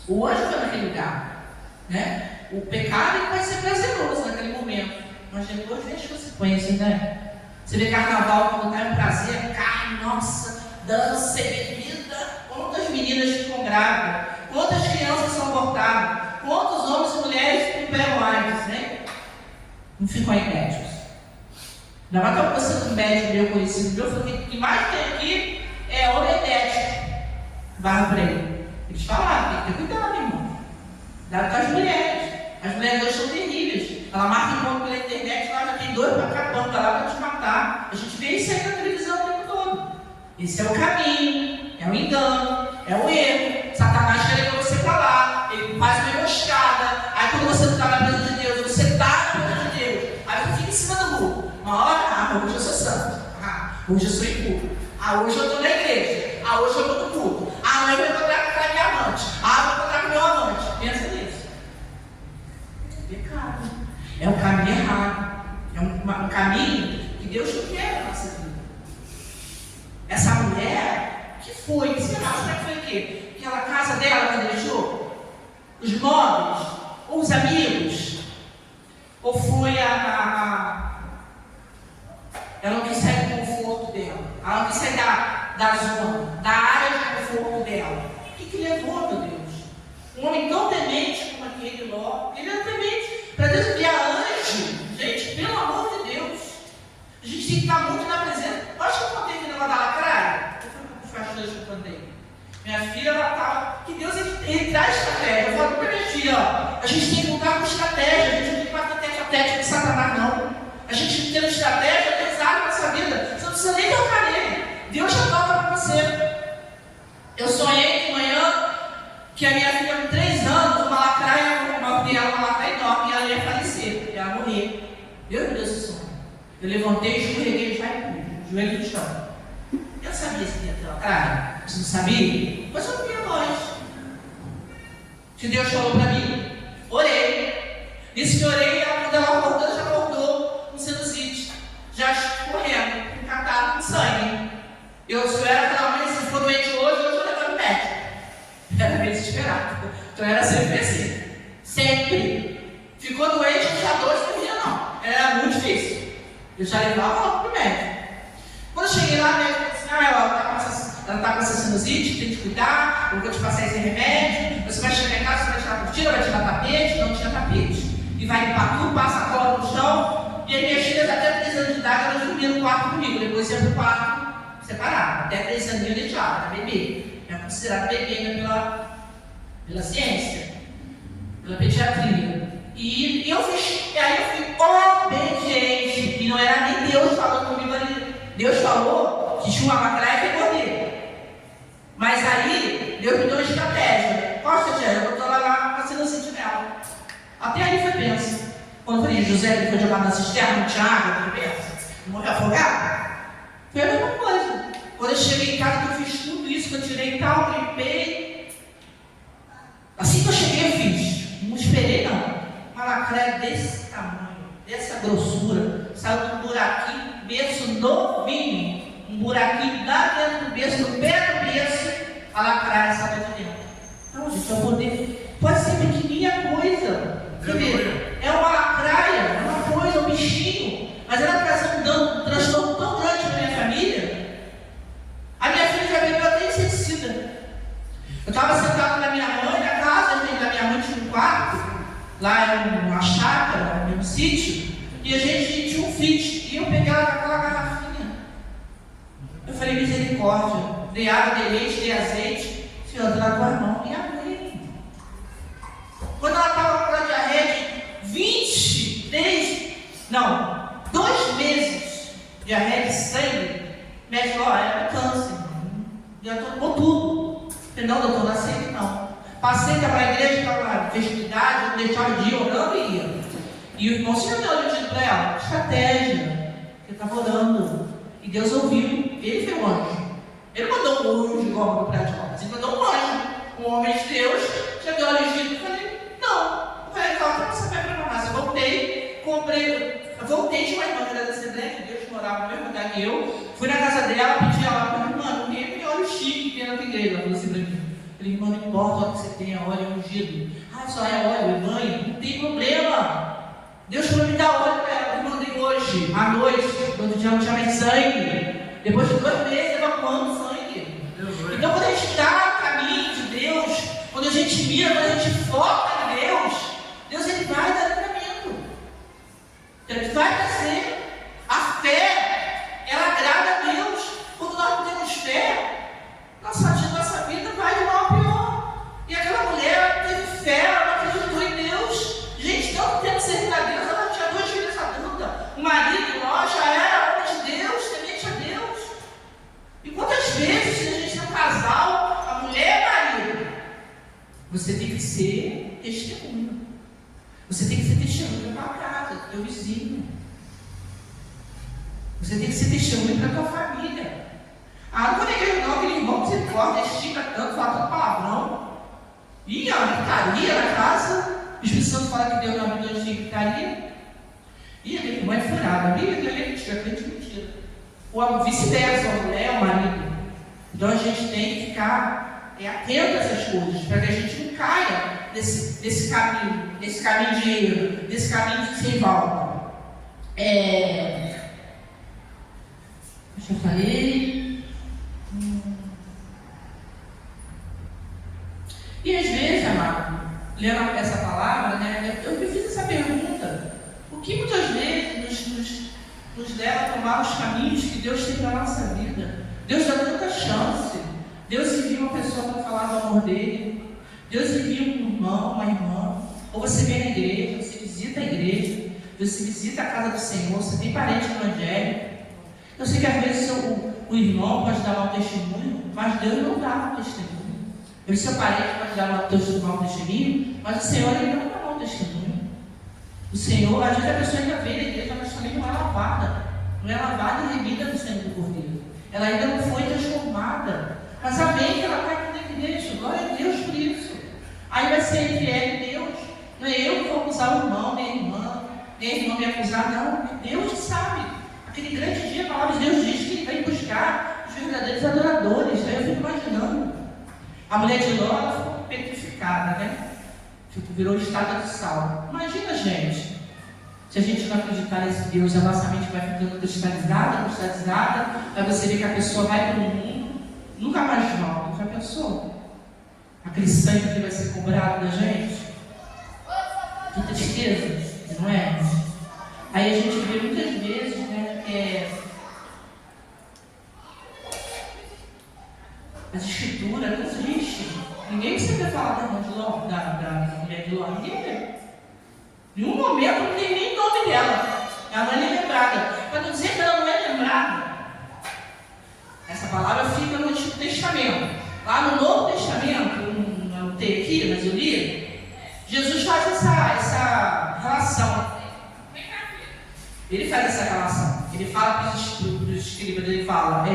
o anjo foi naquele lugar, né? O pecado ele vai ser prazeroso naquele momento, mas depois vem as consequências, né? Você vê carnaval quando está em prazer, carne, nossa, dança, bebida. Quantas meninas ficam grávidas? Quantas crianças confortável. Quantos homens e mulheres não pegam AIDS, né? Não ficam aí médicos. Ainda mais que eu conversando com um médico meu conhecido meu, falei que o que mais tem aqui é homem médico. Barra para ele. Eles falaram, tem que ter cuidado, irmão. Cuidado com as mulheres. As mulheres hoje são terríveis. Ela marca encontro pela internet, lá já tem 2 para cá, tá lá para te matar. A gente vê isso aí na televisão o tempo todo. Esse é o caminho, é o engano, é o erro. Satanás quer levar você para lá, ele faz uma emboscada. Aí quando você não está na presença de Deus, você está na presença de Deus. Aí você fica em cima do muro. Uma hora, hoje eu sou santo. Hoje eu sou impuro. Hoje eu estou na igreja. Hoje eu estou no culto. Amanhã eu vou encontrar com a minha amante. Vou encontrar com o meu amante. Pensa nisso. Pecado. É um caminho errado. É um caminho que Deus não quer na nossa vida. Essa mulher, que foi? Que você acha que foi o quê? Aquela casa dela que ela deixou? Os móveis? Ou os amigos? Ou foi ela não quis sair do conforto dela? Ela não quis sair da zona, da área de conforto dela. O que levou, meu Deus? Um homem tão temente como aquele Ló, ele era temente para Deus enviar anjo. Gente, pelo amor de Deus, a gente tem que estar muito na presença. Acho que eu contei aqui na lacraia. Eu fui com os pastores que eu contei. Minha filha, ela estava. Que Deus ele traz estratégia. Eu falo para minha filha: ó, a gente tem que lutar com estratégia. A gente não tem que bater até a estratégia de Satanás, não. A gente tendo estratégia, é pesado na nossa vida. Você não precisa nem tocar nele. Deus já toca para você. Eu sonhei de manhã que a minha filha, com 3 anos, uma lacraia enorme, e ela ia falecer, ia morrer. Meu Deus do céu. Eu levantei, escorreguei e saí, joelho no chão. Eu sabia se ia ter lacraia. Você não sabia? Mas eu não tinha voz. Se Deus falou para mim, orei. Isso que orei, quando ela acordou, já acordou com sinusite, já escorrendo, com catarro, com sangue. Eu era aquela mãe, se for doente hoje eu levava no médico. Era meio desesperado. Então era sempre assim. Sempre. Ficou doente, não tinha dor, não via não. Era muito difícil. Eu já levava logo pro médico. Quando eu cheguei lá, o médico disse: ela está com essa sinusite, tem que cuidar, eu vou te passar esse remédio, você vai chegar em casa, você vai tirar a cortina, vai tirar tapete, não tinha tapete. E vai limpar tudo, passa a cola no chão. E as minhas filhas, até 3 anos de idade, elas dormiam no quarto comigo. Depois ia pro quarto separado. Até 3 anos eu deixava, era bebê. É considerado bebê ainda pela ciência, pela pediatria. E eu fui obediente. E não era nem Deus falando comigo ali. Deus falou que tinha uma lacraia que ia morrer. Mas aí, Deus me deu uma estratégia. Qual a estratégia? Eu estou lá na sinusite dela. Até aí foi pensa. Quando eu falei, José, ele foi jogado na cisterna, não tinha água, eu pensa, morreu afogado. Foi a mesma coisa. Quando eu cheguei em casa, que eu fiz tudo isso, que eu tirei tal, limpei. Assim que eu cheguei, eu fiz. Não esperei, não. Uma lacraia desse tamanho, dessa grossura, saiu de um buraquinho, berço novinho. Um buraquinho lá dentro do berço, no pé do berço, a lacraia saiu de dentro. Então, gente, eu poder. Pode ser pequenininha coisa. Quer ver? É uma lacraia, é uma coisa, um bichinho. Mas ela traz um transtorno tão grande para minha família. A minha filha já bebeu até inseticida. Eu estava sentado na minha mãe, na casa da minha mãe, tinha um quarto. Lá era uma chácara, um sítio. E a gente tinha um fit. E eu peguei ela com aquela garrafinha. Eu falei, misericórdia. Dei água, dei leite, dei azeite. Senhor, deu na tua mão. E abri. Quando ela estava com a diarreia de 2 meses, diarreia de sangue, médico, era câncer. Já tomou tudo. Falei, não, doutor, não aceito não. Passei para a igreja, estava lá, festividade, eu deixava o dia orando e ia. E o irmão se deu dito para ela, estratégia. Eu estava orando. E Deus ouviu. Ele foi um anjo. Ele mandou um anjo igual para o prédio. Ele mandou um anjo. Um homem de Deus, chegou ali e falei, não. Falei, calma, você vai para casa. Eu voltei, voltei de uma irmã da Assembleia de Deus, que morava no mesmo lugar que eu. Fui na casa dela, pedi ela para minha irmã, ninguém tem óleo chique que tem na tua igreja. Ela falou assim para mim. Falei, irmã, não importa o que você tenha, óleo ungido. Só é óleo, banho, não tem problema. Deus falou me dar óleo para ela. Eu mandei hoje, à noite, quando já não tinha mais sangue. Depois de 2 meses, evacuando sangue. Então, quando a gente está no caminho de Deus, quando a gente gente mira, quando a gente foca em Deus, Deus ele vai dar livramento. Ele vai trazer. A fé, ela agrada a Deus. Quando nós não temos fé, nossa vida vai de mal a pior. E aquela mulher teve fé, ela não acreditou em Deus. Gente, tanto tempo servindo a Deus, ela tinha 2 filhas adultas. O marido, nós, já era homem de Deus, temente a Deus. E quantas vezes, se a gente é um casal, a mulher e o marido, você tem que ser testemunha. Você tem que ser testemunha para a casa, para o teu vizinho. Você tem que ser testemunha para a tua família. Não vou negar não, aquele irmão que você corta, estica tanto, fala tanto palavrão. E a gritaria na casa. O Espírito Santo fala que Deus não habitou de gritaria. E aquele irmão é furado. A Bíblia é mentira, mentira. Ou vice-versa, a mulher, o marido. Então a gente tem que ficar atento a essas coisas, para que a gente não caia nesse caminho de erro, nesse caminho de sem volta. Já falei. E às vezes, amado, lendo essa palavra, né, eu me fiz essa pergunta: o que muitas vezes nos leva a tomar os caminhos que Deus tem para a nossa vida? Deus dá tanta chance. Deus envia uma pessoa para falar do amor dele. Deus envia um irmão, uma irmã. Ou você vem na igreja, você visita a igreja, você visita a casa do Senhor, você tem parente no Evangelho. Eu sei que às vezes o irmão pode dar mau testemunho, mas Deus não dá mau testemunho. O seu parente pode dar mau testemunho, mas o Senhor ele não dá mau testemunho. O Senhor, às vezes a pessoa ainda vem na igreja, mas também não é lavada. Não é lavada e remida no sangue do Cordeiro. Ela ainda não foi transformada. Mas amém que ela está aqui na igreja. Glória a Deus por isso. Aí vai ser entre ela e Deus. Não é eu que vou acusar o irmão, nem a irmã, nem a irmã me acusar, não. Deus sabe. Aquele grande dia, a palavra de Deus diz que ele vai buscar os verdadeiros adoradores. Aí eu fico imaginando. A mulher de Ló, ela ficou petrificada, né? Virou estátua de sal. Imagina, gente. Se a gente não acreditar nesse Deus, a nossa mente vai ficando cristalizada. Aí você vê que a pessoa vai para o mundo, nunca mais volta. Já pensou? Aquele sangue que vai ser cobrado da gente? Que tristeza, não é? Aí a gente vê muitas vezes, né, as escrituras não existem. Ninguém precisa falar da mulher de Ló. Ninguém vê. Em um momento não tem nem nome dela. Ela não é nem lembrada. Para não dizer que ela não é lembrada, essa palavra fica no Antigo Testamento. Lá no Novo Testamento, não tem aqui, mas eu li, Jesus faz essa relação. Ele faz essa relação. Ele fala para os escribas, ele fala,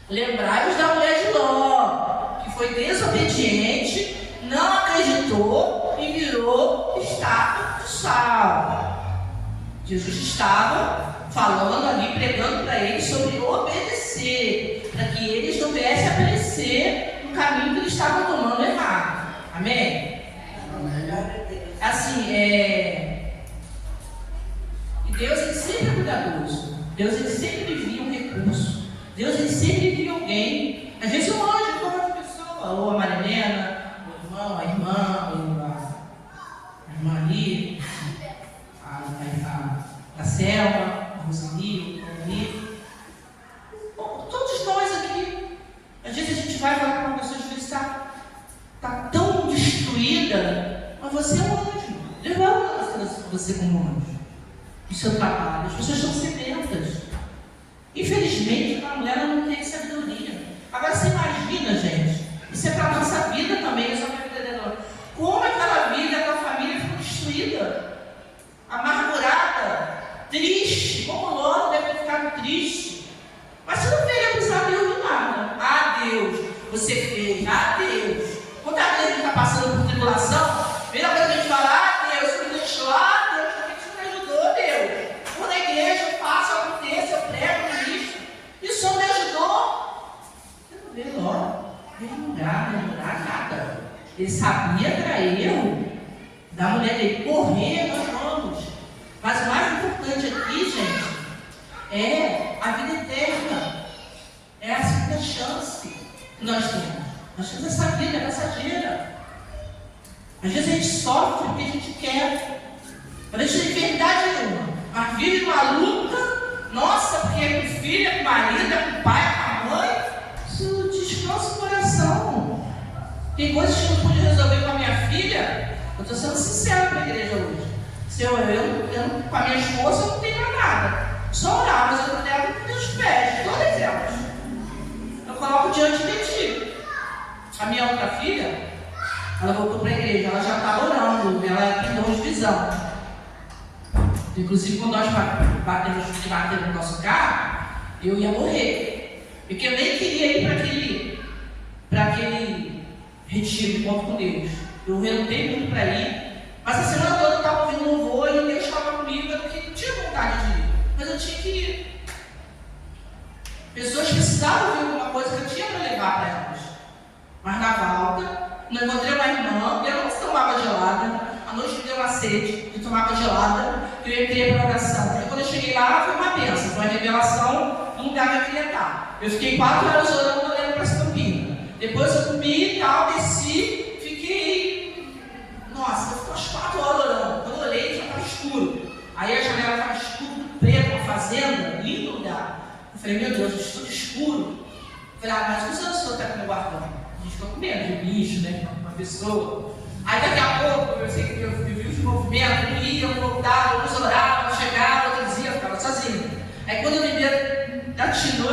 lembrai-vos da mulher de Ló, que foi desobediente, não acreditou e virou estátua de sal. Jesus estava falando ali, pregando para eles sobre obedecer, para que eles não viessem a aparecer no caminho que eles estavam tomando errado. Amém? Amém. Assim, e Deus ele sempre é cuidadoso. Deus ele sempre envia um recurso. Deus ele sempre envia alguém. Às vezes um anjo como uma pessoa, ou a Marilena, o irmão, a irmã ali, a Selma, a Rosali, o Rosali. Todos nós aqui. Às vezes a gente vai falar para uma pessoa que está tão destruída, mas você é um anjo. Deus vai usar você como anjo. O seu trabalho, as pessoas estão sedentas. Infelizmente, a mulher não tem sabedoria. Agora você imagina, gente, isso é para a nossa vida também, isso é para a vida dela. Como aquela vida, aquela família ficou destruída, amargurada, triste, como Ló deve ter ficado triste. Mas você não veio acusar Deus de nada. Ah, Deus, você fez, ah, Deus. Quando a gente está passando por tribulação, vem a coisa que a gente fala, ah, Deus, você me deixou, ah, Deus, por que você me ajudou, Deus? Vou na igreja, eu faço, eu aconteço, eu prego, eu ministro. E o Senhor me ajudou. Você não vê Ló, não nada. Ele sabia trair erro da mulher dele. Correr, nós vamos. Mas o mais importante aqui, gente, é a vida eterna. É a segunda chance que nós temos. Nós temos essa vida, é passageira. Às vezes a gente sofre porque a gente quer. Mas a gente tem verdade nenhuma. Mas vive uma luta, nossa, porque é com o filho, é com o marido, é com o pai, é com a mãe. Isso descansa o coração. Tem coisas que eu não pude resolver com a minha filha. Eu estou sendo sincero com a igreja hoje. Se eu com a minha esposa, eu não tenho mais nada. Só orar, mas eu não levo com meus pés, todas elas. Eu coloco diante de ti. A minha outra filha, ela voltou para a igreja, ela já estava orando, ela tem dom de visão. Inclusive, quando nós batemos no nosso carro, eu ia morrer. Porque eu nem queria ir para aquele retiro de encontro com Deus. Eu relutei muito para ir. Mas a semana toda eu estava ouvindo louvor e Deus estava comigo, eu não tinha vontade de ir. Mas eu tinha que ir. Pessoas precisavam ouvir alguma coisa que eu tinha para levar para elas. Mas na volta, eu encontrei uma irmã, e ela não tomava gelada. A noite me deu uma sede de tomar água gelada, que eu entrei para a oração. E quando eu cheguei lá, foi uma bênção, foi uma revelação do lugar que eu queria estar. Eu fiquei 4 horas orando, olhando para essa campina. Depois eu comi e tal, desci, fiquei. Nossa, eu fiquei umas 4 horas orando. Quando eu olhei, já estava escuro. Aí a janela estava escura, preta, uma fazenda, lindo lugar. Eu falei, meu Deus, isso tudo escuro. Eu falei, mas o senhor está com o meu guardão? A gente ficou com medo de um bicho, né? Uma pessoa. Aí daqui a pouco, eu sei que eu vi os movimentos, eu ia, eu voltava, uns oravam, chegavam, outros dias, eu ficava sozinho. Aí quando eu me vi, atinou,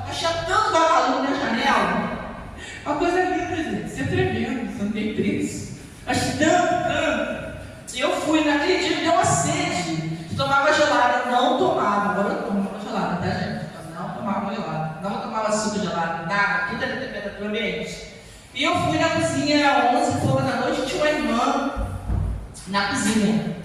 achei tanto vagalume na janela. Uma coisa linda, gente, você é tremendo, você não tem preço. Achei tanto. E eu fui, naquele dia me deu uma sede. Tomava gelada, não tomava, agora eu tomo gelada, tá gente? Não tomava gelada, não tomava suco gelado, nada, tudo era temperatura ambiente. E eu fui na cozinha, 11 e pouco da noite, tinha uma irmã na cozinha.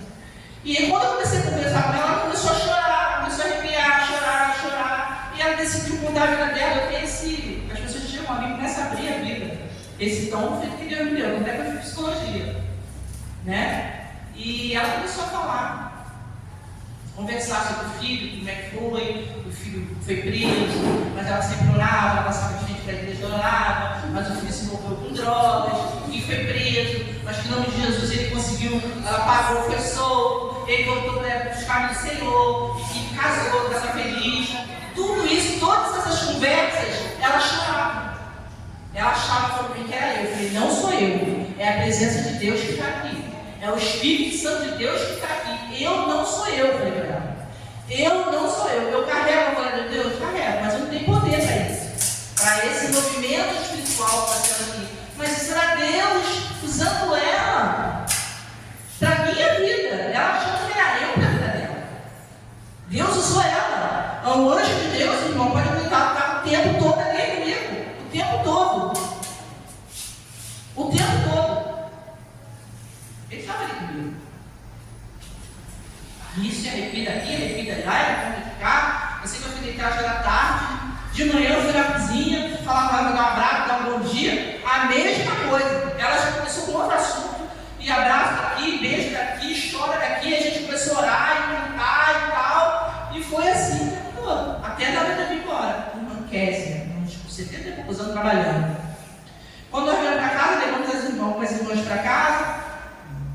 E aí, quando eu comecei a conversar com ela começou a chorar, começou a arrepiar, chorar. E ela decidiu mudar a vida dela. Eu tenho as pessoas chamam a mim, começa a abrir a vida. Esse dom foi que Deus me deu, até que eu fiz psicologia. Né? E ela começou a falar. Conversar sobre o filho, como é que foi, o filho foi preso, mas ela sempre orava, ela passava de frente para a igreja e orava, mas o filho se envolveu com drogas, e foi preso, mas que em nome de Jesus ele conseguiu, ela pagou, foi solto, ele voltou para os caminhos do Senhor, e casou, estava feliz. Tudo isso, todas essas conversas, ela chorava. Ela achava que era eu. Eu falei, não sou eu, é a presença de Deus que está aqui. É o Espírito Santo de Deus que está aqui. Eu não sou eu, falei para ela. Eu não sou eu. Eu carrego a glória de Deus? Carrego, mas eu não tenho poder para isso. Para esse movimento espiritual que está sendo aqui. Mas isso era Deus usando ela para a minha vida. Ela achou que era eu para a vida dela. Deus usou ela. O anjo de Deus, irmão, pode estar o tempo todo ali comigo. O tempo todo. O tempo todo. Ele estava ali comigo. Isso, arrepia daqui, arrepia lá, era como ficar. Eu sei que eu fui deitar já da tarde. De manhã eu fui na cozinha, falava com ela, dar um abraço, dar um bom dia. A mesma coisa. Ela já começou com outro assunto. E abraço daqui, beijo daqui, chora daqui. A gente começou a orar e cantar e tal. E foi assim o tempo todo. Até a hora de eu ir embora. Irmã Kézia, com 70 e poucos anos trabalhando. Quando nós viemos para casa, levamos as irmãs para casa.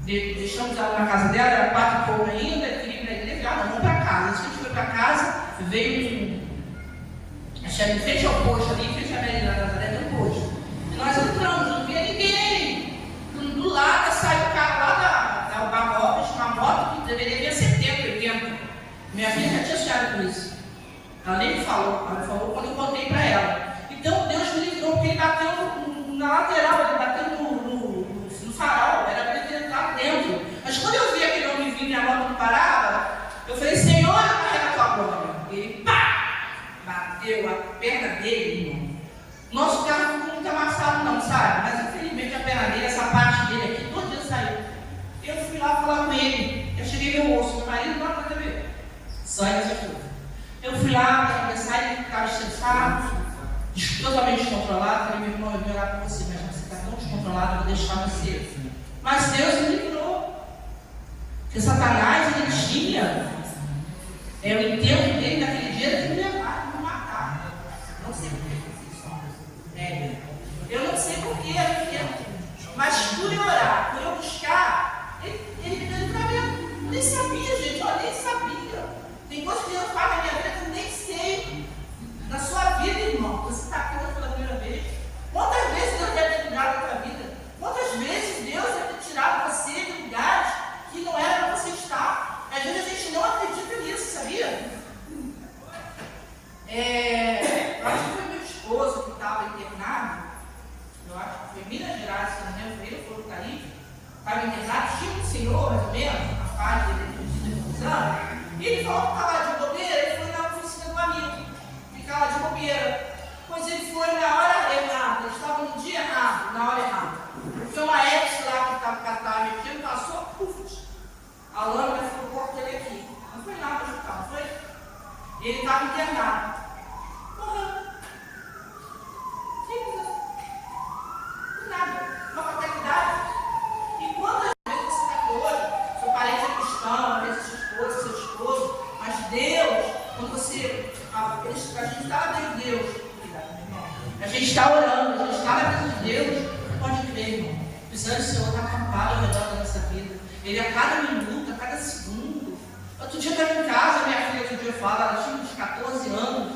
Deixamos ela na casa dela, era 4 e pouco ainda, eu queria ir para a igreja, não, vamos para casa. Antes que a gente foi para casa, veio em frente ao posto ali, em frente à Avenida da Nazaré, tem um posto. E nós entramos, não via ninguém. Do lado sai o cara lá uma moto que deveria ter 70, 80. Minha filha já tinha chegado com isso. Ela nem me falou, ela me falou quando eu contei para ela. Então Deus me livrou, porque ele bateu na lateral, ele bateu no farol, era para ele entrar dentro. Mas quando eu vi aquele homem vindo e a moto não parava, eu falei, Senhor, carrega a tua glória. Ele, pá, bateu a perna dele, irmão. Nosso carro não ficou muito amassado não, sabe? Mas infelizmente a perna dele, essa parte dele aqui, todo dia saiu. Eu fui lá falar com ele. Eu cheguei no meu osso, meu marido não vai ver. Só essa coisa. Eu fui lá para conversar, ele estava estressado, totalmente descontrolado. Falei, meu irmão, eu vou orar por você, mas você está tão descontrolado, eu vou deixar você. Mas Deus me livrou. Porque Satanás, ele tinha, o intento dele naquele dia de me levar, de me matar. Não sei por que eu fiz isso. Eu não sei inteiro. Mas por eu orar, por eu buscar, ele me deu livramento. Eu nem sabia, gente, eu nem sabia. Tem coisas que Deus faz na minha vida que eu nem sei. Na sua vida, irmão, você está aqui hoje pela primeira vez. Quantas vezes Deus deve ter cuidado da tua vida? Quantas vezes Deus deve ter tirado você de lugares que não era para você estar? Às vezes a gente não acredita nisso, sabia? Eu acho que foi meu esposo que estava internado. Eu acho que foi em Minas Gerais, se não me engano, ele foi para aí. Estava internado, tinha um senhor, mais ou menos, a fase dele de confusão. E ele falou que estava de bobeira, ele foi na oficina do amigo, ficar lá de bobeira. Pois ele foi na hora errada, ele estava no dia errado, na hora errada. Porque uma ex lá que estava catável aqui, passou, puf, a lâmina ficou corta dele aqui. Não foi nada para hospital, não foi? E ele estava internado. Morreu. Simples assim. Nada. Uma fatalidade. E quantas vezes você está aqui hoje, seu parente é cristão, às vezes seu esposo, mas Deus, quando você. A gente está na presença de Deus. A gente está orando, a gente está na presença de Deus. Pode crer, irmão. Precisando do Senhor estar acampado ao redor da nossa vida. Ele a cada minuto, a cada segundo. Outro dia eu estava em casa, minha filha, outro dia eu falo, ela tinha uns 14 anos.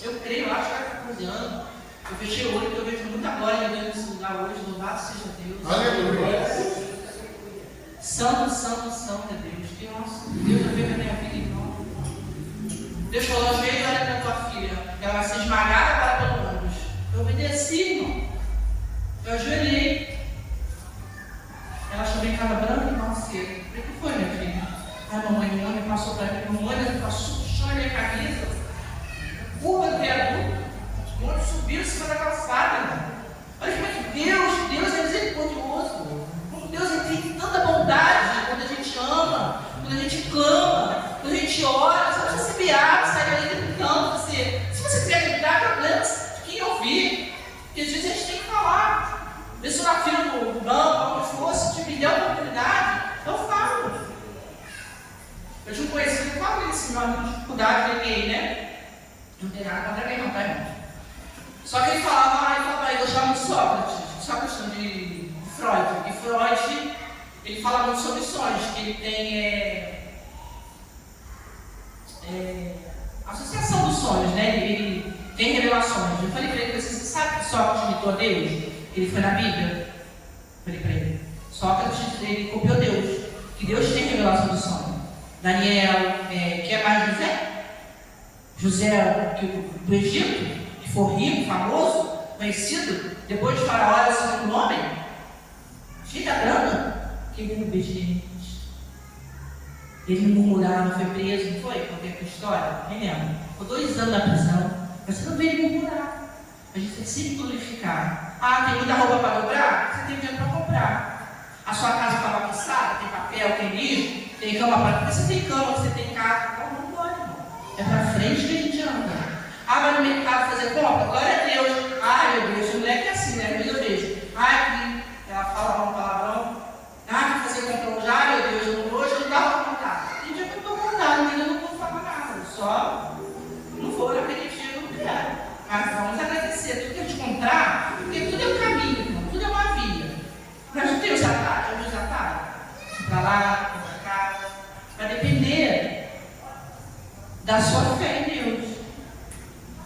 Eu creio, eu acho que era 14 anos. Eu fechei o olho porque eu vejo muita glória de Deus nesse lugar hoje. Louvado seja Deus. Aleluia. Santo, santo, santo é Deus. Que nossa, Deus já veio na minha vida, irmão. Deus falou, ajoelha e olha para tua filha. Ela vai ser esmagada agora pelo ônibus. Eu obedeci, irmão. Eu ajoelhei. Ela achou em casa branca e mal cedo. O que foi, minha filha? Ai, mamãe, o homem passou para mim. O homem passou, puxou a minha camisa. Curva do viaduto. O homem subiu em cima da calçada, irmão. Olha como é que Deus é misericordioso. Como Deus tem tanta bondade quando a gente ama, quando a gente clama, quando a gente ora. Você não precisa se viar, sai dali gritando. Se você quiser gritar, problema de quem ouvir. Porque às vezes a gente tem que falar. Vê se na fila do banco, onde fosse, te me der a oportunidade, eu falo. Eu tinha um conhecido, eu falo isso, meu amigo de dificuldade, ele gay, né? Não tem nada contra quem não, tá, irmão? Só que ele falava, eu gostava muito de Sócrates, só questão de Freud. E Freud, ele fala muito sobre sonhos, que ele tem associação dos sonhos, né? Ele tem revelações. Eu falei para ele, você sabe que Sócrates imitou a Deus? Ele foi na Bíblia. Falei para ele. Sócrates, ele copiou Deus. Que Deus tem revelação do sonho. Daniel, que é mais José? José do Egito, que foi rico, famoso, conhecido, depois de Faraó era o segundo homem. Cheio da grana, que ele não obediente. Ele murmurava, foi preso, não foi? Qualquer história? Nem lembro. Ficou 2 anos na prisão. Mas você não vê ele murmurar. A gente tem que sempre glorificar. Ah, tem muita roupa para dobrar? Você tem dinheiro para comprar. A sua casa está bagunçada? Tem papel, tem lixo? Tem cama para... Você tem cama, você tem casa. Não pode, irmão. É para frente que a gente anda. Ah, vai no mercado fazer compra? Glória a Deus. Ai, meu Deus, o moleque é assim, né? Eu vejo. Ai, que ela fala um palavrão. Ah, que fazer compra hoje. Ai, meu Deus, hoje eu não dava para contar. Tem dia que eu estou contando, mas eu não vou falar nada. Só não vou naquele dia que eu quero. Mas vamos agradecer. Tudo que a gente comprar, porque tudo é um caminho, irmão. Tudo é uma via. Mas não tem os atalhos, para lá, para cá. Vai depender da sua fé em Deus.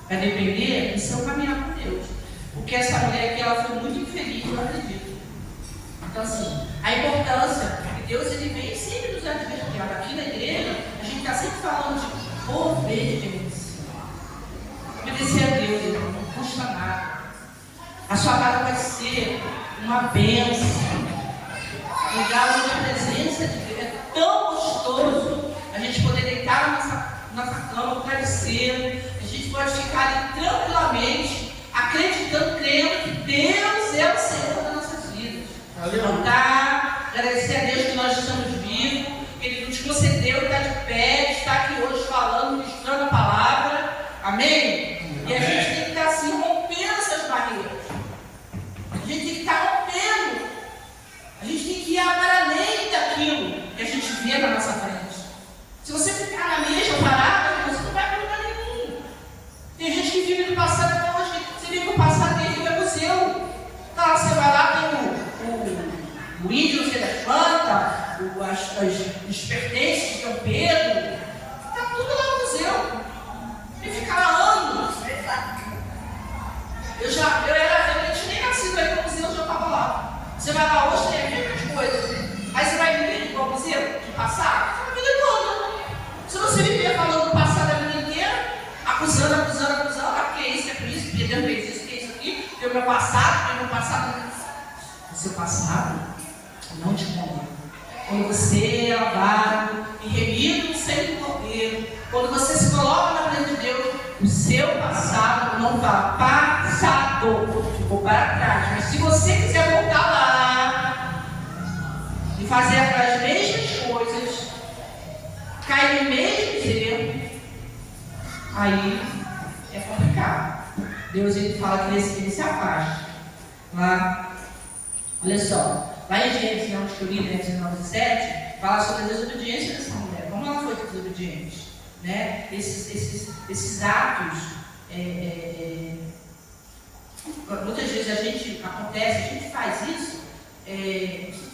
Vai depender do seu caminhar com Deus. Porque essa mulher aqui, ela foi muito infeliz, eu acredito. Então, assim, a importância de Deus, ele vem sempre nos advertir. Aqui na igreja, a gente está sempre falando de obediência. Obedecer a Deus, irmão, não custa nada. A sua casa vai ser uma bênção. Lugar onde a presença de Deus é tão gostoso. A gente poder deitar na nossa cama, no travesseiro. A gente pode ficar ali tranquilamente, acreditando, crendo que Deus é o Senhor das nossas vidas. Cantar, agradecer a Deus que nós estamos vivos, que Ele nos concedeu, está de pé, está aqui hoje falando, ministrando a palavra. Amém? E a gente tem que estar assim, rompendo essas barreiras. A gente tem que estar rompendo. A gente tem que ir para além daquilo que a gente vê na nossa frente. Se você ficar na mesma parada, você não vai para lugar nenhum. Tem gente que vive no passado até hoje. Você vive no passado e vive no museu. Então você vai o índio não sei das quantas, os pertences de Dom Pedro, está tudo lá no museu. E fica lá anos. Eu era realmente nem nascido aí no museu, eu já estava lá. Você vai lá hoje, tem as mesmas coisas. Aí você vai viver igual ao museu, de passado, a vida toda. Se você viver falando do passado a vida inteira, acusando, porque é isso, é por isso, porque Deus fez isso, que é isso aqui, tem o meu passado. O seu passado não te condena. Quando você é lavado e remido sem cordeiro, quando você se coloca na frente de Deus, o seu passado não fala passado, ficou para trás. Mas se você quiser voltar lá e fazer as mesmas coisas, cair no mesmo erro, aí é complicado. Deus ele fala que ele se afasta. Lá, olha só, lá em Gênesis, onde eu li, 19:7, fala sobre a desobediência dessa mulher, como ela foi desobediente. Né? Esses atos, muitas vezes a gente faz isso,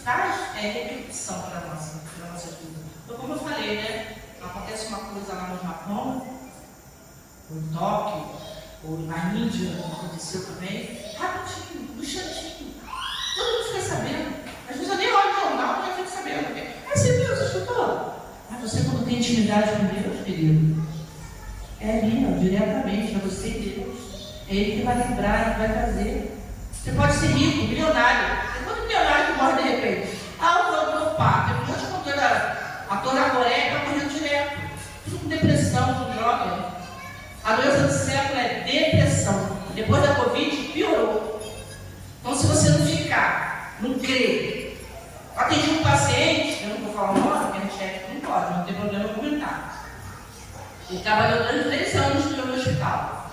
traz repercussão para a nossa vida. Então, como eu falei, né? Acontece uma coisa lá no Japão, ou em Tóquio, ou na Índia, aconteceu também, rapidinho, no instantinho. Todo mundo fica sabendo. Às vezes eu nem olho no jornal, já fico sabendo. Mas você viu, você escutou? Mas você, quando tem intimidade com Deus, querido, é ali, ó, diretamente, é você e Deus. É Ele que vai lembrar, Ele vai fazer. Você pode ser rico, milionário. Tem quanto milionário que morre de repente? O meu pai, tem um monte de ator da Coreia que está morrendo direto. Tudo com depressão, com droga. A doença do século é depressão. Depois da Covid, piorou. Então, se você não ficar, não crer. Eu atendi um paciente, eu não vou falar o nome, porque a gente não pode, não tem problema eu comentar. Ele trabalhou durante 3 anos no meu hospital.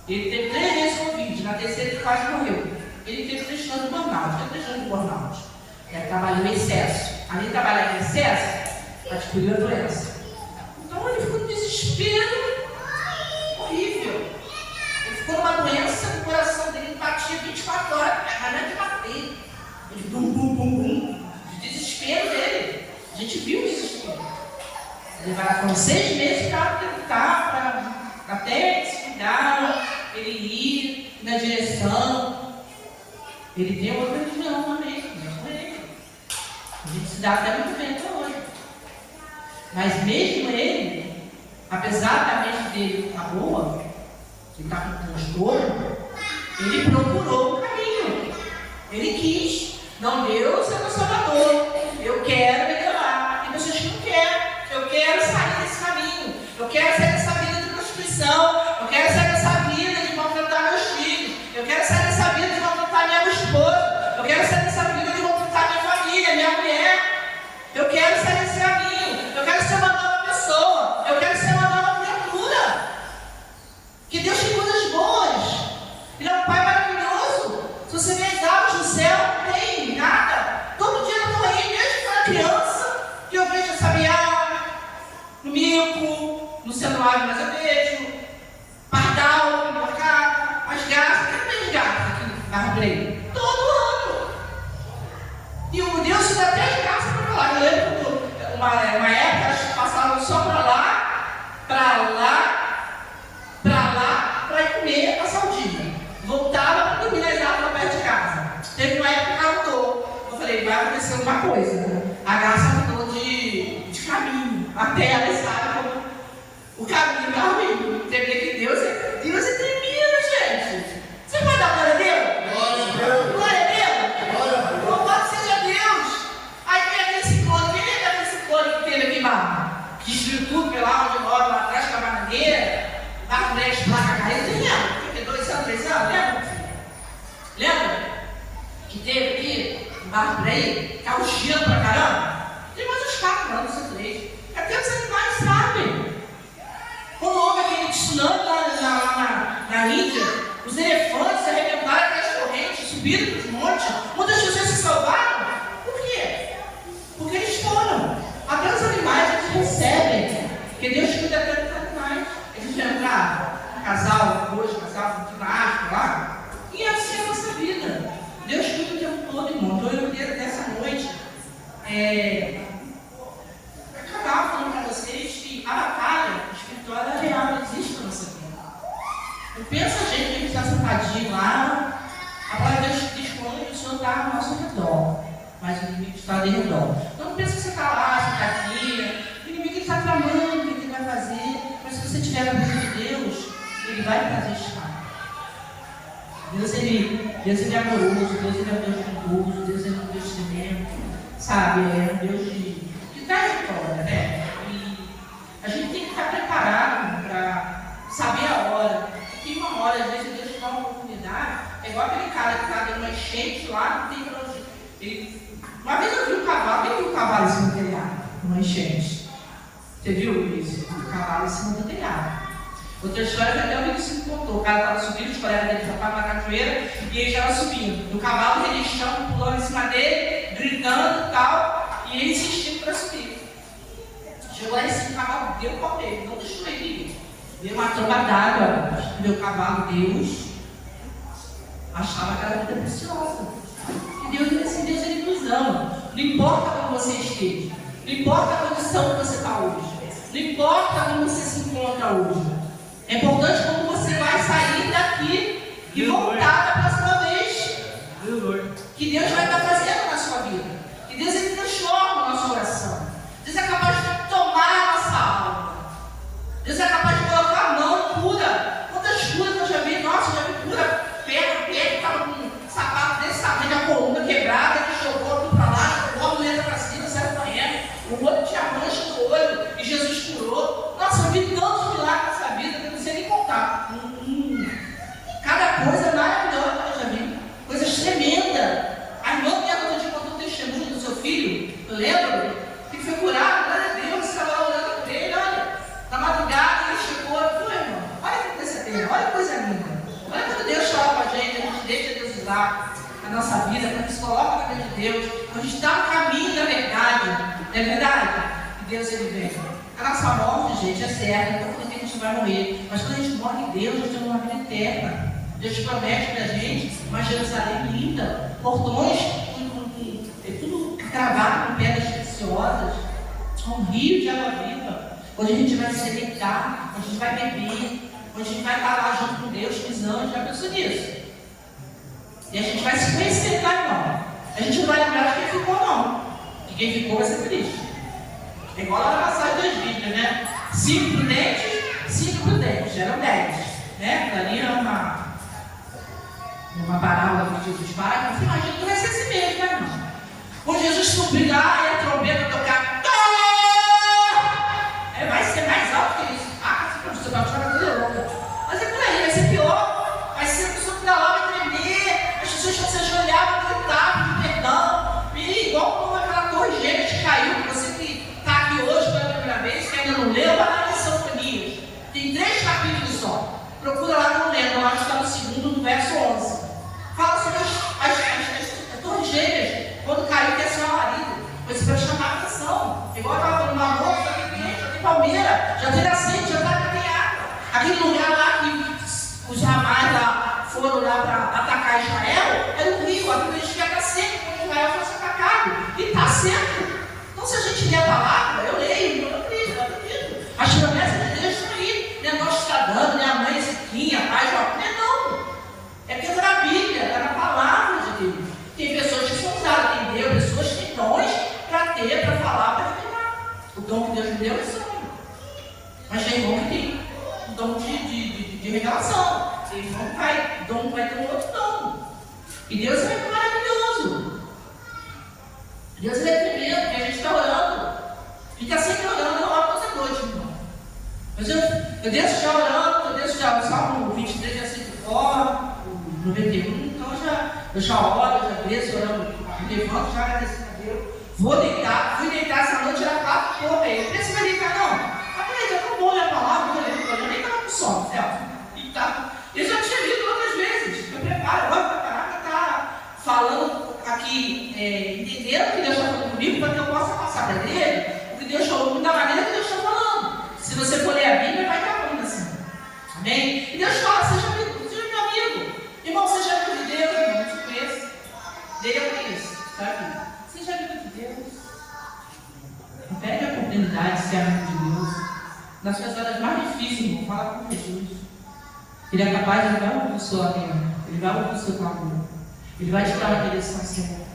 Ele teve 3 vezes Covid, na terceira ele quase morreu. Ele teve 3 anos de burnout, 3 anos de burnout. Ele trabalhou em excesso. Além de trabalhar em excesso, adquiriu a doença. Então ele ficou num desespero horrível. Ele ficou numa doença, o coração dele batia 24 horas, mas não é de bater. Ele bum, bum, bum, bum. De desespero dele. A gente viu o desespero. Ele vai com 6 meses para tentar, até se cuidar, ele ir na direção. Ele tem outra religião também, com ele. A gente se dá até muito bem até hoje. Mas mesmo ele, apesar da mente dele estar boa, ele está com transtorno, ele procurou o caminho. Ele quis. Não, Deus é meu salvador. Eu quero melhorar. Tem pessoas que não querem. Eu quero sair desse caminho. Eu quero sair dessa vida de prostituição. Eu quero sair dessa vida de maltratar meus filhos. Eu quero sair dessa vida de maltratar minha esposa. Eu quero sair dessa vida de maltratar minha família, minha mulher. Eu quero sair desse caminho. Eu quero ser uma nova pessoa. Eu quero ser uma nova criatura. Que Deus tem coisas boas. Ele é um Pai maravilhoso. Se você vê as aves no céu, não tem nada. Todo dia eu estou aí, desde que eu era criança, que eu vejo a sabiá, no mico, no celular, mas eu vejo pardal, macaco, as garças. Cadê as garças aqui na Arbrei? Todo ano. E o Deus te dá até as garças para lá. Eu lembro uma época, elas passavam só para ir comer a saldinha. Voltava para dormir nas árvores perto de casa. Teve uma época que ela mudou. Eu falei, vai acontecer alguma coisa. A garça mudou de caminho. Até ela sabe como o caminho está ruim. Você vê que Deus é tremendo, gente. Você pode dar glória a Deus? Glória a Deus? Louvado seja Deus. Aí pega esse clone. Quem lembra desse clone que teve aqui, mano? Que destruiu tudo pela onde mora, lá atrás com a bananeira. Lá com 10 placas caídas. Você lembra? 2 anos, 3 anos, lembra? Que teve aqui, em Barra por aí, caiu gelo pra caramba. Tem mais uns 4 anos, não sei 3. Até os animais sabem. Quando houve aquele tsunami lá na Índia, os elefantes arrebentaram aquelas correntes, subiram para os montes, muitas pessoas se salvaram. Por quê? Porque eles foram. Até os animais eles recebem. Porque Deus cuida até dos animais. Eles entraram. Casal, ginástica lá, e assim é a nossa vida. Deus cuida o tempo todo, irmão. Então eu quero nessa noite eu estava falando para vocês que a batalha espiritual é real, ela existe na nossa vida. Não pensa a gente está sentadinho lá, a palavra de Deus diz que o Senhor está ao nosso redor, mas o inimigo está ali ao redor. Então não pensa que você está lá, você está aqui, o inimigo está tramando, o que ele vai fazer, mas se você estiver na presença de Deus, ele vai fazer estar. Deus ele é amoroso, Deus ele é um Deus bondoso, Deus ele é um Deus tremendo, sabe? É um Deus que traz vitória, né? E a gente tem que estar preparado para saber a hora. Tem uma hora, às vezes Deus te dá uma oportunidade, é igual aquele cara que está dando uma enchente lá, não tem para onde. Uma vez eu vi um cavalo, quem viu um cavalo em cima do telhado? Uma enchente. Você viu isso? Um cavalo em cima do telhado. Outra história que até o Vinícius me contou. O cara estava subindo, os colegas dele estavam na cachoeira e ele estava subindo. E o cavalo relixando, pulando em cima dele, gritando e tal, e ele insistindo para subir. Chegou lá em cima, o cavalo deu o pau dele, não deixou ele ir. Deu uma tromba d'água, meu cavalo, Deus achava que era vida preciosa. E Deus ele nos ama. Não importa como você esteja, não importa a condição que você está hoje, não importa como você se encontra hoje. É importante como você vai sair daqui e voltar da próxima vez. Que Deus vai estar fazendo na sua vida. Que Deus ele transforma o nosso coração. Deus é capaz de tomar a nossa alma. Deus é capaz de colocar a mão pura. Quantas curas eu já vi? Nossa, já vi cura. Pé que estava com um sapato desse tamanho, a coluna quebrada, que jogou tudo para lá, jogou a mulher para cima, saiu correndo. O outro tinha mancha no olho e Jesus curou. Nossa, eu vi tantos milagres nessa vida que eu não sei nem contar. Cada coisa maravilhosa que eu já vi. Coisas tremendas. A irmã minha outro dia contou o testemunho do seu filho, eu lembro, que foi curado, glória a Deus, você estava orando por ele, olha, na madrugada ele chegou e falou, irmão, olha que coisa terrível, olha que coisa linda. Olha quando Deus fala com a gente deixa Deus usar a nossa vida, quando nos coloca na frente de Deus, quando a gente está no caminho da verdade, não é verdade? E Deus ele vem. A nossa morte, gente, é certa, então quando a gente vai morrer, mas quando a gente morre em Deus, nós temos uma vida eterna. Deus promete para a gente uma Jerusalém linda, portões tudo cravado com pedras preciosas, um rio de água viva, onde a gente vai se deleitar, onde a gente vai beber, onde a gente vai estar lá junto com Deus, com os anjos, já pensou nisso? E a gente vai se conhecer, tá, irmão? A gente não vai lembrar de quem ficou, não. Que quem ficou vai ser triste. É igual lá na passagem das Bíblias, né? 5 prudentes, eram 10. Né? Ali é uma parábola que Jesus fala, mas imagina que vai ser assim mesmo, né, irmão? Quando Jesus subir lá e a trombeta tocar, vai ser mais alto que isso. Você vai achar que é louca. Mas é por aí, vai ser pior. Vai ser a pessoa que da lá vai tremer, as pessoas vão se ajoelhar, vão gritar, pedir perdão. E igual como aquela torre gêmea que caiu, você que está aqui hoje pela primeira vez, que ainda não leu, vai lá em Sinfonias. Tem 3 capítulos só. Procura lá no lendo, eu acho que está no 2º, no verso 11. Fala sobre as torres gêmeas, quando caiu, que é seu marido. Foi para chamar a atenção. Igual eu estava falando, uma moça, já tem igreja, já tem palmeira, já tem nascente, já tem água. Aquele lugar lá que os ramais lá foram lá para atacar Israel, era um rio, aquilo eles devia estar seco quando Israel fosse atacado. E está seco. Então, se a gente lê a palavra, eu leio, eu acredito. As promessas de Deus estão aí. Não é nós que está dando, nem a mãe Ziquinha, a pai João, não. É porque está na Bíblia, está na palavra de Deus. Tem pessoas que são usadas, tem Deus, pessoas que têm dons para ter, para falar, para afirmar. O dom que Deus me deu é sonho. Mas tem irmão que tem um dom de revelação. Tem irmão que vai ter um outro dom. E Deus é maravilhoso. Deus é tremendo, porque a gente está orando. A gente está sempre orando, eu oro toda noite, irmão. Mas eu deixo já orando, eu deixo já o Salmo 23, já sei de fora, o 91, então eu já oro, eu já desço, orando, me levanto, já agradecendo a Deus. Vou deitar, fui deitar essa noite, era 4 e pouco aí. Eu pensei, vai deitar não? Mas peraí, já acabou a palavra, eu nem estava com sono, certo? Eu já tinha lido outras vezes, eu preparo, olha, caraca, está falando aqui, entendendo o que Deus está falando comigo, para que eu possa passar para ele, o que Deus falou comigo da maneira que Deus está falando. Se você for ler a Bíblia, vai estar falando assim. Amém? E Deus fala, seja meu amigo. Irmão, seja amigo de Deus, irmão, não te conheço. Dele eu conheço, tá aqui. Seja amigo de Deus. nas suas horas mais difíceis, irmão, fala com Jesus. Ele é capaz de levar o seu lamento, ele vai ouvir o seu clamor, ele vai te dar uma direção certa,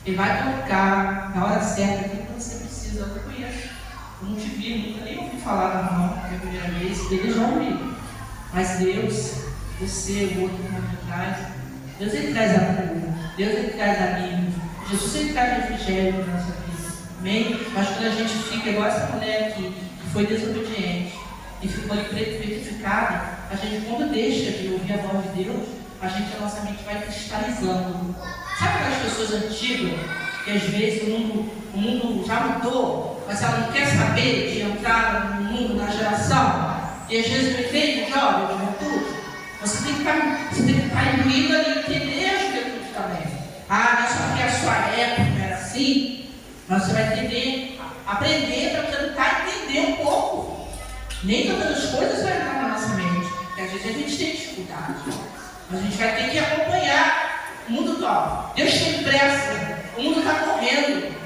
ele vai tocar na hora certa aquilo que você precisa. Eu te conheço, eu não te vi, nunca nem ouvi falar da mão, que é a primeira vez, ele já ouviu. Mas Deus, você, o outro que está de trás, Deus ele traz amor, Deus ele traz amigos, Jesus ele traz refrigério na nossa vida. Amém? Mas quando a gente fica igual essa mulher aqui, que foi desobediente e ficou petrificada, a gente, quando deixa de ouvir a voz de Deus, a nossa mente vai cristalizando. Sabe aquelas pessoas antigas que às vezes o mundo já mudou, mas ela não quer saber de entrar no mundo, na geração? E às vezes me vem jovem, juventude, você tem que estar imbuído ali e entender a juventude também. Ah, não é só porque a sua época era assim, mas você vai entender, aprender para tentar entender um pouco. Nem todas as coisas vão entrar na nossa mente, porque às vezes a gente tem dificuldade, mas a gente vai ter que acompanhar o mundo top. Deus tem pressa, o mundo está correndo.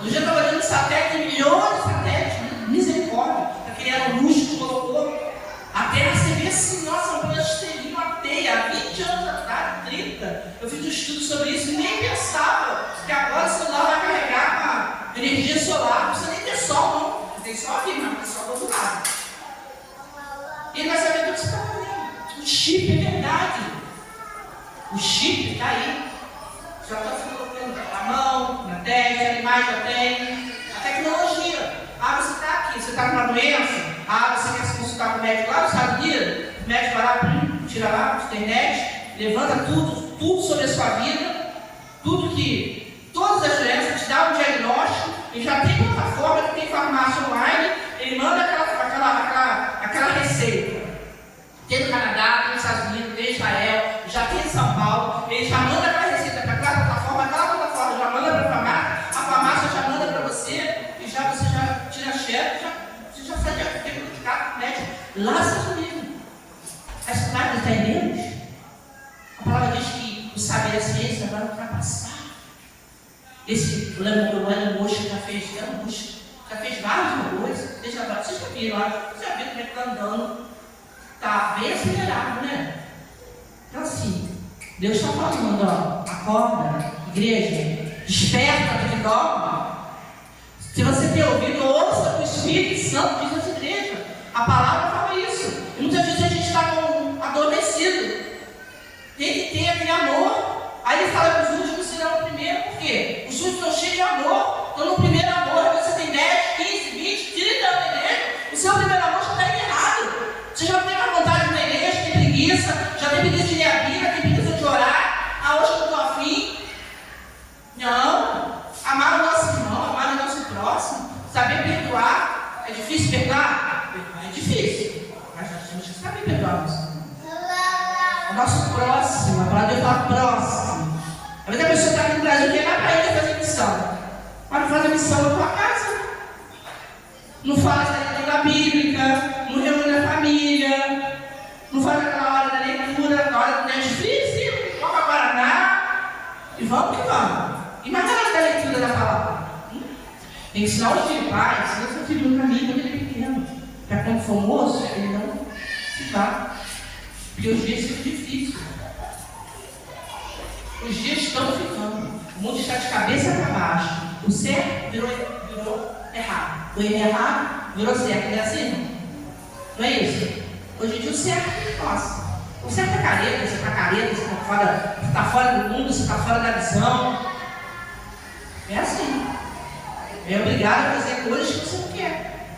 Eu já estava olhando satélite, milhões de satélites, misericórdia, para criar um luxo que colocou. A Terra, você vê assim, nossa, uma plastilinha, uma teia, há 20 anos atrás, 30, eu fiz um estudo sobre isso e nem pensava que agora o celular vai carregar com energia solar, não precisa nem ter sol, não, tem sol aqui, mas tem sol do outro lado. E ele vai saber tudo que você está fazendo. O chip é verdade, o chip está aí, já está colocando na mão, na testa, animais já tem, a tecnologia. Ah, você está aqui, você está com uma doença. Ah, você quer se consultar com o médico lá nos Estados Unidos? O médico vai lá, tira lá na internet, levanta tudo sobre a sua vida, todas as doenças, te dá um diagnóstico, e já tem plataforma que tem farmácia online, ele manda aquela receita. Tem no Canadá, tem nos Estados Unidos, tem em Israel, já tem em São Paulo, ele já manda aquela receita para aquela plataforma já manda para a farmácia já manda para você, e você já tira a chefe, você já sai diagnosticado com o médico lá nos Estados Unidos. Essa palavra está em Deus. A palavra diz que o saber e a ciência vai ultrapassar. Esse Elon Musk já fez várias coisas. Vocês já viram lá, vocês já viram como é que está andando. Está bem acelerado, né? Então assim, Deus está falando, ó, acorda, igreja, desperta do que dorme. Se você tem ouvido, ouça o que o Espírito Santo diz nessa igreja. A palavra fala isso. E muitas vezes a gente está adormecido. Tem que ter aquele amor. Aí ele fala que os últimos serão o primeiro, por quê? Os últimos estão cheios de amor. Então no primeiro amor, você tem 10, 15, 20, 30 anos na igreja, o seu primeiro amor já está errado. Você já tem uma vontade de ir na igreja, tem preguiça, já tem preguiça de ler a Bíblia, tem preguiça de orar. Ah, hoje eu não estou afim. Não. Amar o nosso irmão, amar o nosso próximo, saber perdoar. É difícil perdoar? É difícil. Mas nós temos que saber perdoar o nosso irmão. O nosso próximo, a palavra de Deus fala próximo. Às vezes a pessoa está aqui no Brasil e quer ir para ele fazer missão. Mas não faz a missão na tua casa. Não faz a leitura bíblica, não reúne a família, não faz aquela hora da leitura, na hora do Netflix, coloca Guaraná e vamos que vamos. Imagina a leitura da palavra. Tem que ensinar os filhos, pai, ensina seu filho no caminho quando ele é pequeno. Para quando for moço, ele não se vá. Porque os dias são difíceis. Os dias estão ficando. O mundo está de cabeça para baixo. O certo virou errado. O errado virou certo. Não é assim? Não é isso? Hoje em dia o certo é nosso. O certo é careta, você está careta, você está fora do mundo, você está fora da visão. É assim. É obrigado a fazer coisas que você não quer.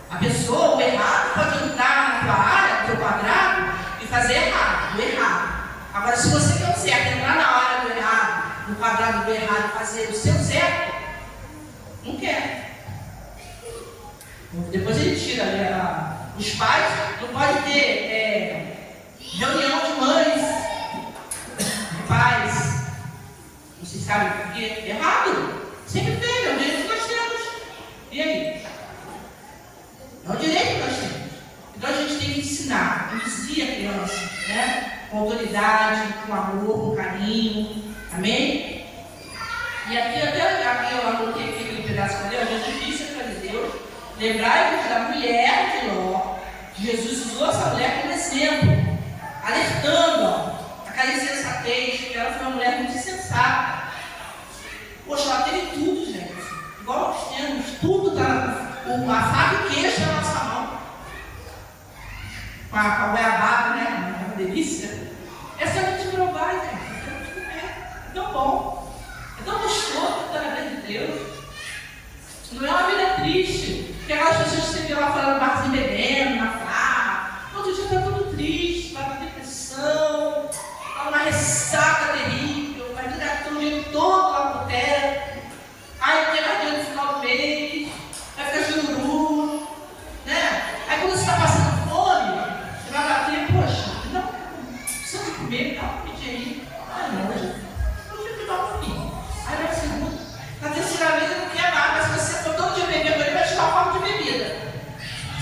A pessoa, o errado, pode entrar na tua área, no teu quadrado, e fazer errado, o errado. Agora, se você quer o certo, entrar na área do errado, no quadrado do errado, e fazer o seu certo, não quer. Depois ele tira, né? Os pais não podem ter reunião de mães, pais. Vocês sabem por quê? Errado. Sempre teve, é o direito que nós temos. E aí? É o direito que nós temos. Então a gente tem que ensinar, induzir a criança, né? Com autoridade, com amor, com carinho. Amém? E aqui, até aqui eu anotei aquele pedaço que eu li, a gente disse a Deus, Lembrai-vos da mulher de Ló, que Jesus usou essa mulher como exemplo, alertando aquela insensatez, porque ela foi uma mulher muito insensata. Poxa, ela teve tudo, gente. Igual nós temos, tudo está a faca e o queijo na nossa mão. Com a goiabada, né? É uma delícia. Essa é muito provar, gente. Essa é muito comer. É tão bom. É tão gostoso estar na vida de Deus. Não é uma vida triste. Porque aquelas pessoas que você vê lá fora no barzinho bebendo, na farra, outro dia está tudo triste, está com depressão, está numa ressaca terrível, vai gastar o dinheiro todo lá pro teto, aí não tem mais dinheiro no final do mês, vai ficar chururu, né? Aí quando você está passando fome, você vai bater, poxa, não precisa de comer, dá uma comidinha aí. Ah, não, hoje eu dar um pouquinho. Aí na segunda, na terceira vez eu não quero mais, mas se você for todo dia beber, ele vai te dar um copo de bebida.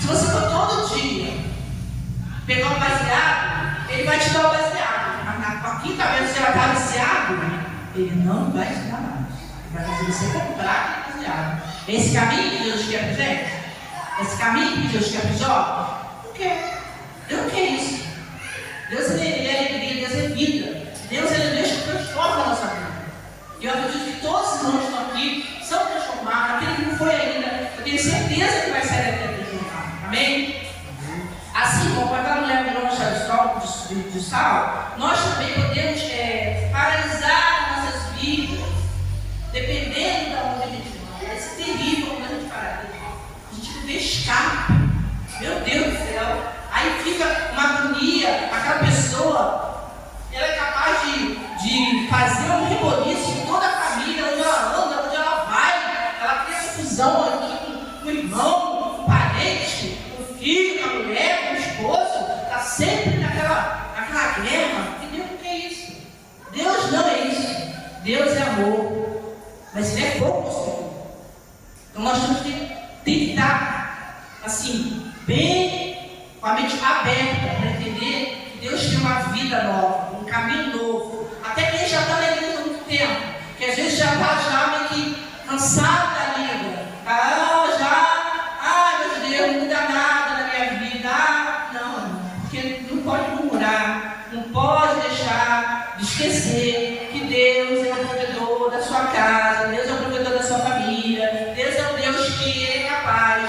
Se você for todo dia pegar um baseado, ele vai te dar um baseado. A quinta vez que você vai estar viciado, ele não vai te dar mais. Ele vai fazer você comprar aquele baseado. Esse caminho que Deus quer para gente? Esse caminho que Deus quer para os jovens? Não quer. Deus não quer isso. Deus ele é alegria, Deus é vida. Deus ele é Deus que transforma a nossa vida. E eu acredito que todos os irmãos que estão aqui são transformados. Aquele que não foi ainda, eu tenho certeza que vai sair daqui transformado. Amém? Assim como aquela mulher virou uma chave de sal, nós também podemos paralisar nossas vidas, dependendo de onde a gente vai. Esse terrível quando a gente paralisa. A gente não vê escape. Meu Deus do céu. Aí fica uma agonia. Aquela pessoa, ela é capaz de fazer um reboliço em toda a família, onde ela anda, onde ela vai. Ela cria confusão aqui com o irmão, com o parente, com o filho, com a mulher, com o esposo. Está sempre naquela guerra. E Deus não quer isso. Deus não é isso. Deus é amor. Mas Ele é fogo consumidor. Então nós temos que estar assim, bem com a mente aberta para entender que Deus tem uma vida nova, um caminho novo. Até quem já está na igreja há muito tempo, que às vezes já está meio que cansado da vida. Meu Deus, não muda nada na minha vida. Não, porque não pode murmurar, não pode deixar de esquecer que Deus é o provedor da sua casa, Deus é o provedor da sua família, Deus é o Deus que é capaz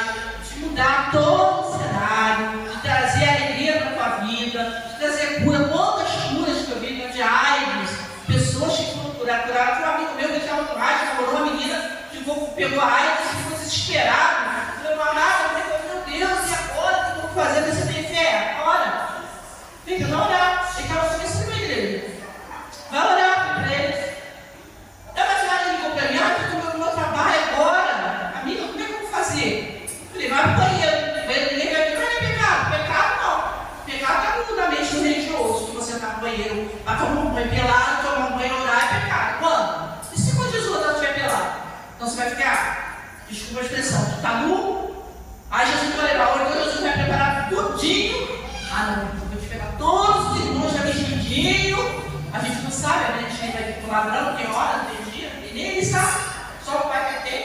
de mudar todo o cenário, de trazer alegria para a tua vida, de trazer cura. Quantas curas que eu vi de AIDS, pessoas que foram curadas. Tinha um amigo meu que estava com AIDS, namorou uma menina que pegou a AIDS e ficou desesperado. Eu não nada, meu Deus, e agora? O que eu vou fazer? Você tem fé? Ora. Fica, não orar. Ele estava começando a igreja. Vai orar para eles. Mas ela ligou para mim, porque o meu trabalho agora. Amiga, como é que eu vou fazer? Eu falei, vai para o banheiro. Ninguém vai dizer, mas é pecado. Pecado não. Pecado está na mente do religioso, que você está no banheiro, vai tomar um banho pelado, tomar um banho orar, é pecado. Quando? E se quando Jesus não estiver pelado? Então você vai ficar, desculpa a expressão, tu está nu? Aí Jesus vai levar, ou então Jesus vai preparar tudinho. Não, eu vou te pegar todos os irmãos já vestidinho. A gente não sabe, né? A gente vai vir com o ladrão, tem hora, não tem dia, e nem ele sabe. Só o Pai que tem.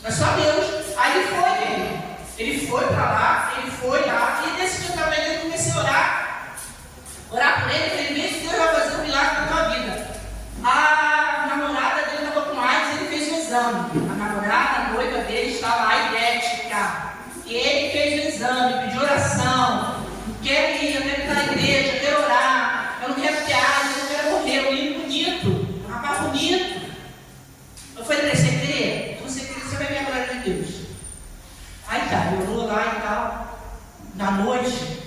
É só Deus. Aí ele foi para lá, e nesse dia também eu comecei a orar por ele, falei, mesmo que Deus vai fazer um milagre na tua vida. A namorada dele estava com AIDS, ele fez um exame. A namorada, a noiva dele estava aidética. E ele fez o exame, pediu oração. Não quero ir, eu quero estar na igreja, eu quero orar. Eu não quero ter AIDS, eu não quero morrer. Um menino bonito, um rapaz bonito. Eu falei, você crê? Se você crê, você vai ver a glória de Deus. Aí tá, eu orou lá e tal. Da noite,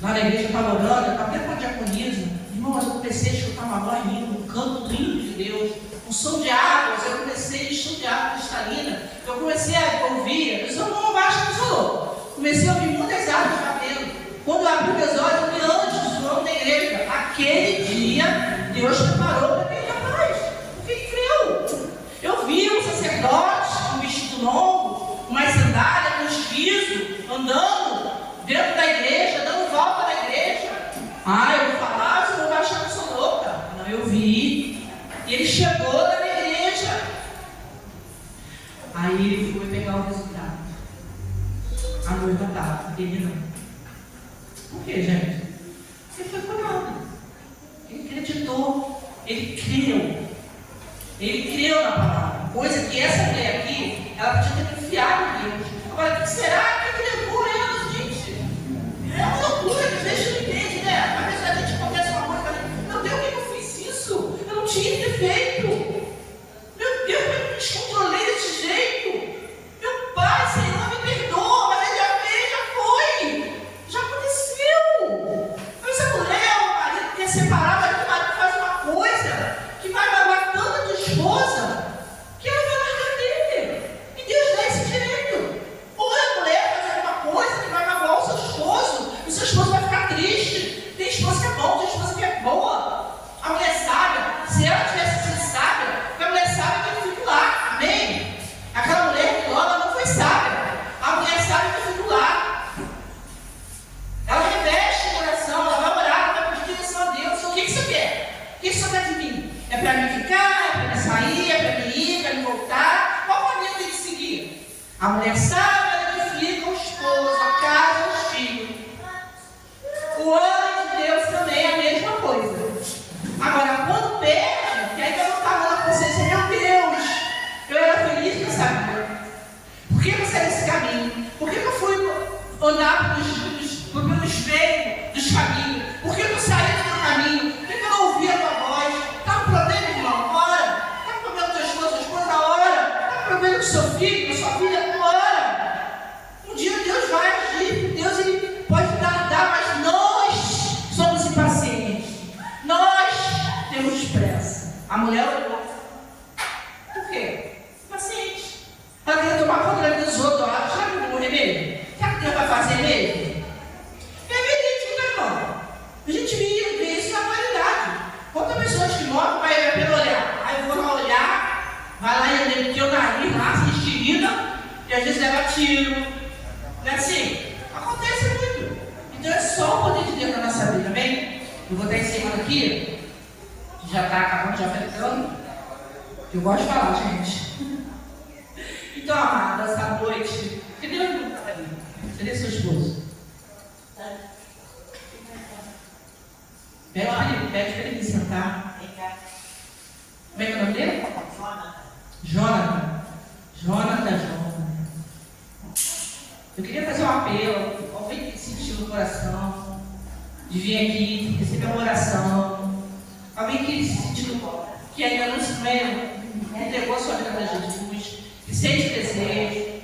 lá na igreja eu estava orando, eu estava até com a diaconisa. Irmão, mas eu comecei a escutar uma voz linda, um canto lindo de Deus. Um som de águas, eu comecei a estudar cristalina. Eu comecei a ouvir, eu não baixa que sou. Comecei a ouvir muitas árvores batendo. Quando eu abri meus olhos, eu vi antes do nome da igreja. Aquele dia, Deus preparou para aquele rapaz. Porque ele creu. Eu vi um sacerdote com um vestido longo, uma sandália, com esquizo, andando dentro da igreja, dando volta na igreja. Eu vou falar, você não vai achar que eu sou louca. Não, eu vi. E ele chegou na igreja. Aí ele foi pegar o resultado. Ele não. Por quê, gente? Ele foi curado. Ele acreditou. Ele creu. Ele creu na palavra. Coisa que essa mulher aqui, ela podia ter confiado em Deus. Agora, o que será que levou ela, gente? É uma loucura que deixa de entender, né? Às vezes a gente começa uma coisa e fala, meu Deus, por que eu fiz isso? Eu não tinha que ter feito. Meu Deus, eu me descontrolei desse jeito. Meu Pai, Senhor, me perdoa, mas ele já fez, já foi. Já aconteceu. Mas essa mulher, o marido quer separar, mas o marido faz uma coisa que vai magoar tanto a tua esposa que ela vai largar dele. E Deus dá esse direito. Ou a mulher faz alguma coisa que vai magoar o seu esposo, e o seu esposo vai ficar triste. Tem esposa que é bom, tem esposa que é boa. A mulher sábia, se ela tivesse sido sábia, porque a mulher sábia que eu fico lá, amém? Aquela mulher que ela não foi sábia. A mulher sábia que eu fico lá. Ela reveste o coração, ela vai orar, ela vai pedir direção a Deus. O que você quer? O que você quer de mim? É para mim ficar? É para mim sair? É para mim ir? É para mim voltar? Qual caminho tem que seguir? A mulher sábia, ela edifica o esposo, a casa, os filhos. O homem de Deus também é a mesma coisa. Agora, quando perde, que aí eu não estava na consciência, meu Deus, eu era feliz nessa vida. Por que eu saí desse caminho? Por que eu fui andar pelo espelho dos caminhos? Por que eu saí do meu caminho? Por que eu não ouvi a tua voz? Está com problema, irmão? Ora. Está com problema com tua esposa? Ora. Está com problema com seu filho, com sua filha? Ora. Um dia Deus vai agir, Deus ele pode tardar, mas nós somos impacientes. Nós temos pressa. A mulher orou. Por quê? Paciente. Ela queria tomar conta dos outros. Será que eu vou morrer mesmo? Será que Deus vai fazer mesmo? É evidente, né, irmão? A gente vê isso na realidade. Quantas pessoas que morrem vai pelo olhar? Aí eu vou lá olhar, vai lá e meter o nariz lá, se estirida, e às vezes leva tiro. Não é assim? Acontece muito. Então é só o poder de Deus na nossa vida, amém? Eu vou estar encerrando aqui, que já está acabando, já fechando. Eu gosto de falar, gente. Então, amada, essa noite, que Deus não está ali? Cadê seu esposo? Pede para ele me sentar. Como é que é o nome dele? Jonathan. Eu queria fazer um apelo. Alguém que sentiu no coração de vir aqui, receber uma oração. Alguém que sentiu que ainda não entregou a sua vida para Jesus, que sente desejo.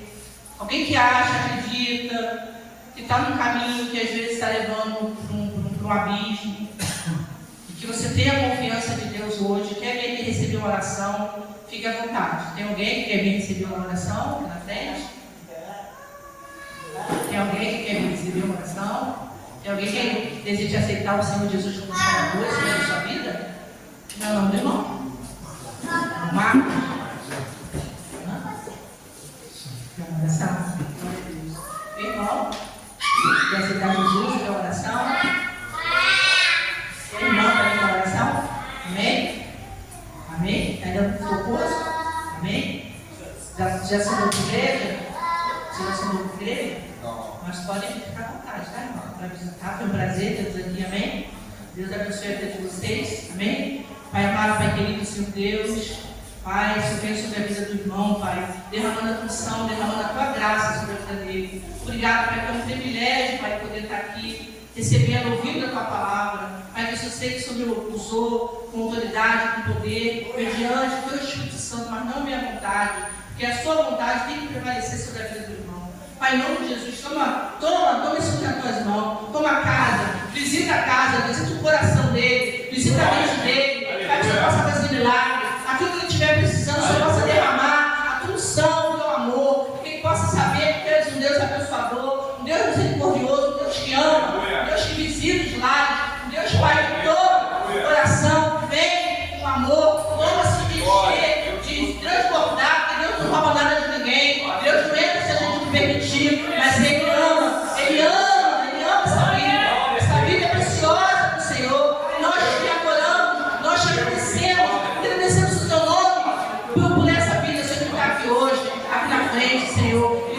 Alguém que acha, acredita, que está num caminho que às vezes está levando para um abismo. E que você tenha a confiança de Deus hoje. Quer vir aqui receber uma oração? Fique à vontade. Tem alguém que quer vir receber uma oração aqui na frente? Tem alguém que quer vir receber uma oração? Tem alguém que deseja aceitar o Senhor Jesus como Salvador sobre a sua vida? Não, não, meu irmão. Marcos. Oração. Meu irmão, quer aceitar Jesus na oração? Seu irmão está na oração? Amém? Amém? Ainda não tocou? Amém? Já se mudou de igreja? Você já se mudou de igreja? Mas podem ficar à vontade, tá, irmão? Para visitar, foi um prazer ter vocês aqui, amém? Deus abençoe a vida de vocês, amém? Pai amado, Pai querido, Senhor Deus, Pai, venha sobre a vida do irmão, Pai, derramando a tua unção, derramando a tua graça sobre a vida dele. Obrigado, Pai, pelo privilégio, Pai, poder estar aqui, recebendo, ouvindo a tua palavra. Pai, que eu sei que o Senhor me usou com autoridade, com poder, mediante o teu Espírito Santo, mas não minha vontade, porque a sua vontade tem que prevalecer sobre a vida do irmão. Pai, em nome de Jesus, toma isso nas tuas mãos, toma a casa, visita a casa, visita o coração dele, visita a mente dele, Pai, que você possa fazer milagre, aquilo que ele estiver precisando, você possa derramar a tua unção, o teu amor, que ele possa saber que tu és um Deus abençoador, um Deus misericordioso, um Deus que ama, um Deus que visita os lares, um Deus, Pai, que todo o coração vem com amor, toma-se de encher, de transbordar, que Deus não rouba nada de ninguém, Deus não entra se a gente não permitir, mas Ele ama essa vida é preciosa para o Senhor, nós te adoramos, nós te agradecemos o teu nome por essa vida, Senhor, que está aqui hoje, aqui na frente, Senhor.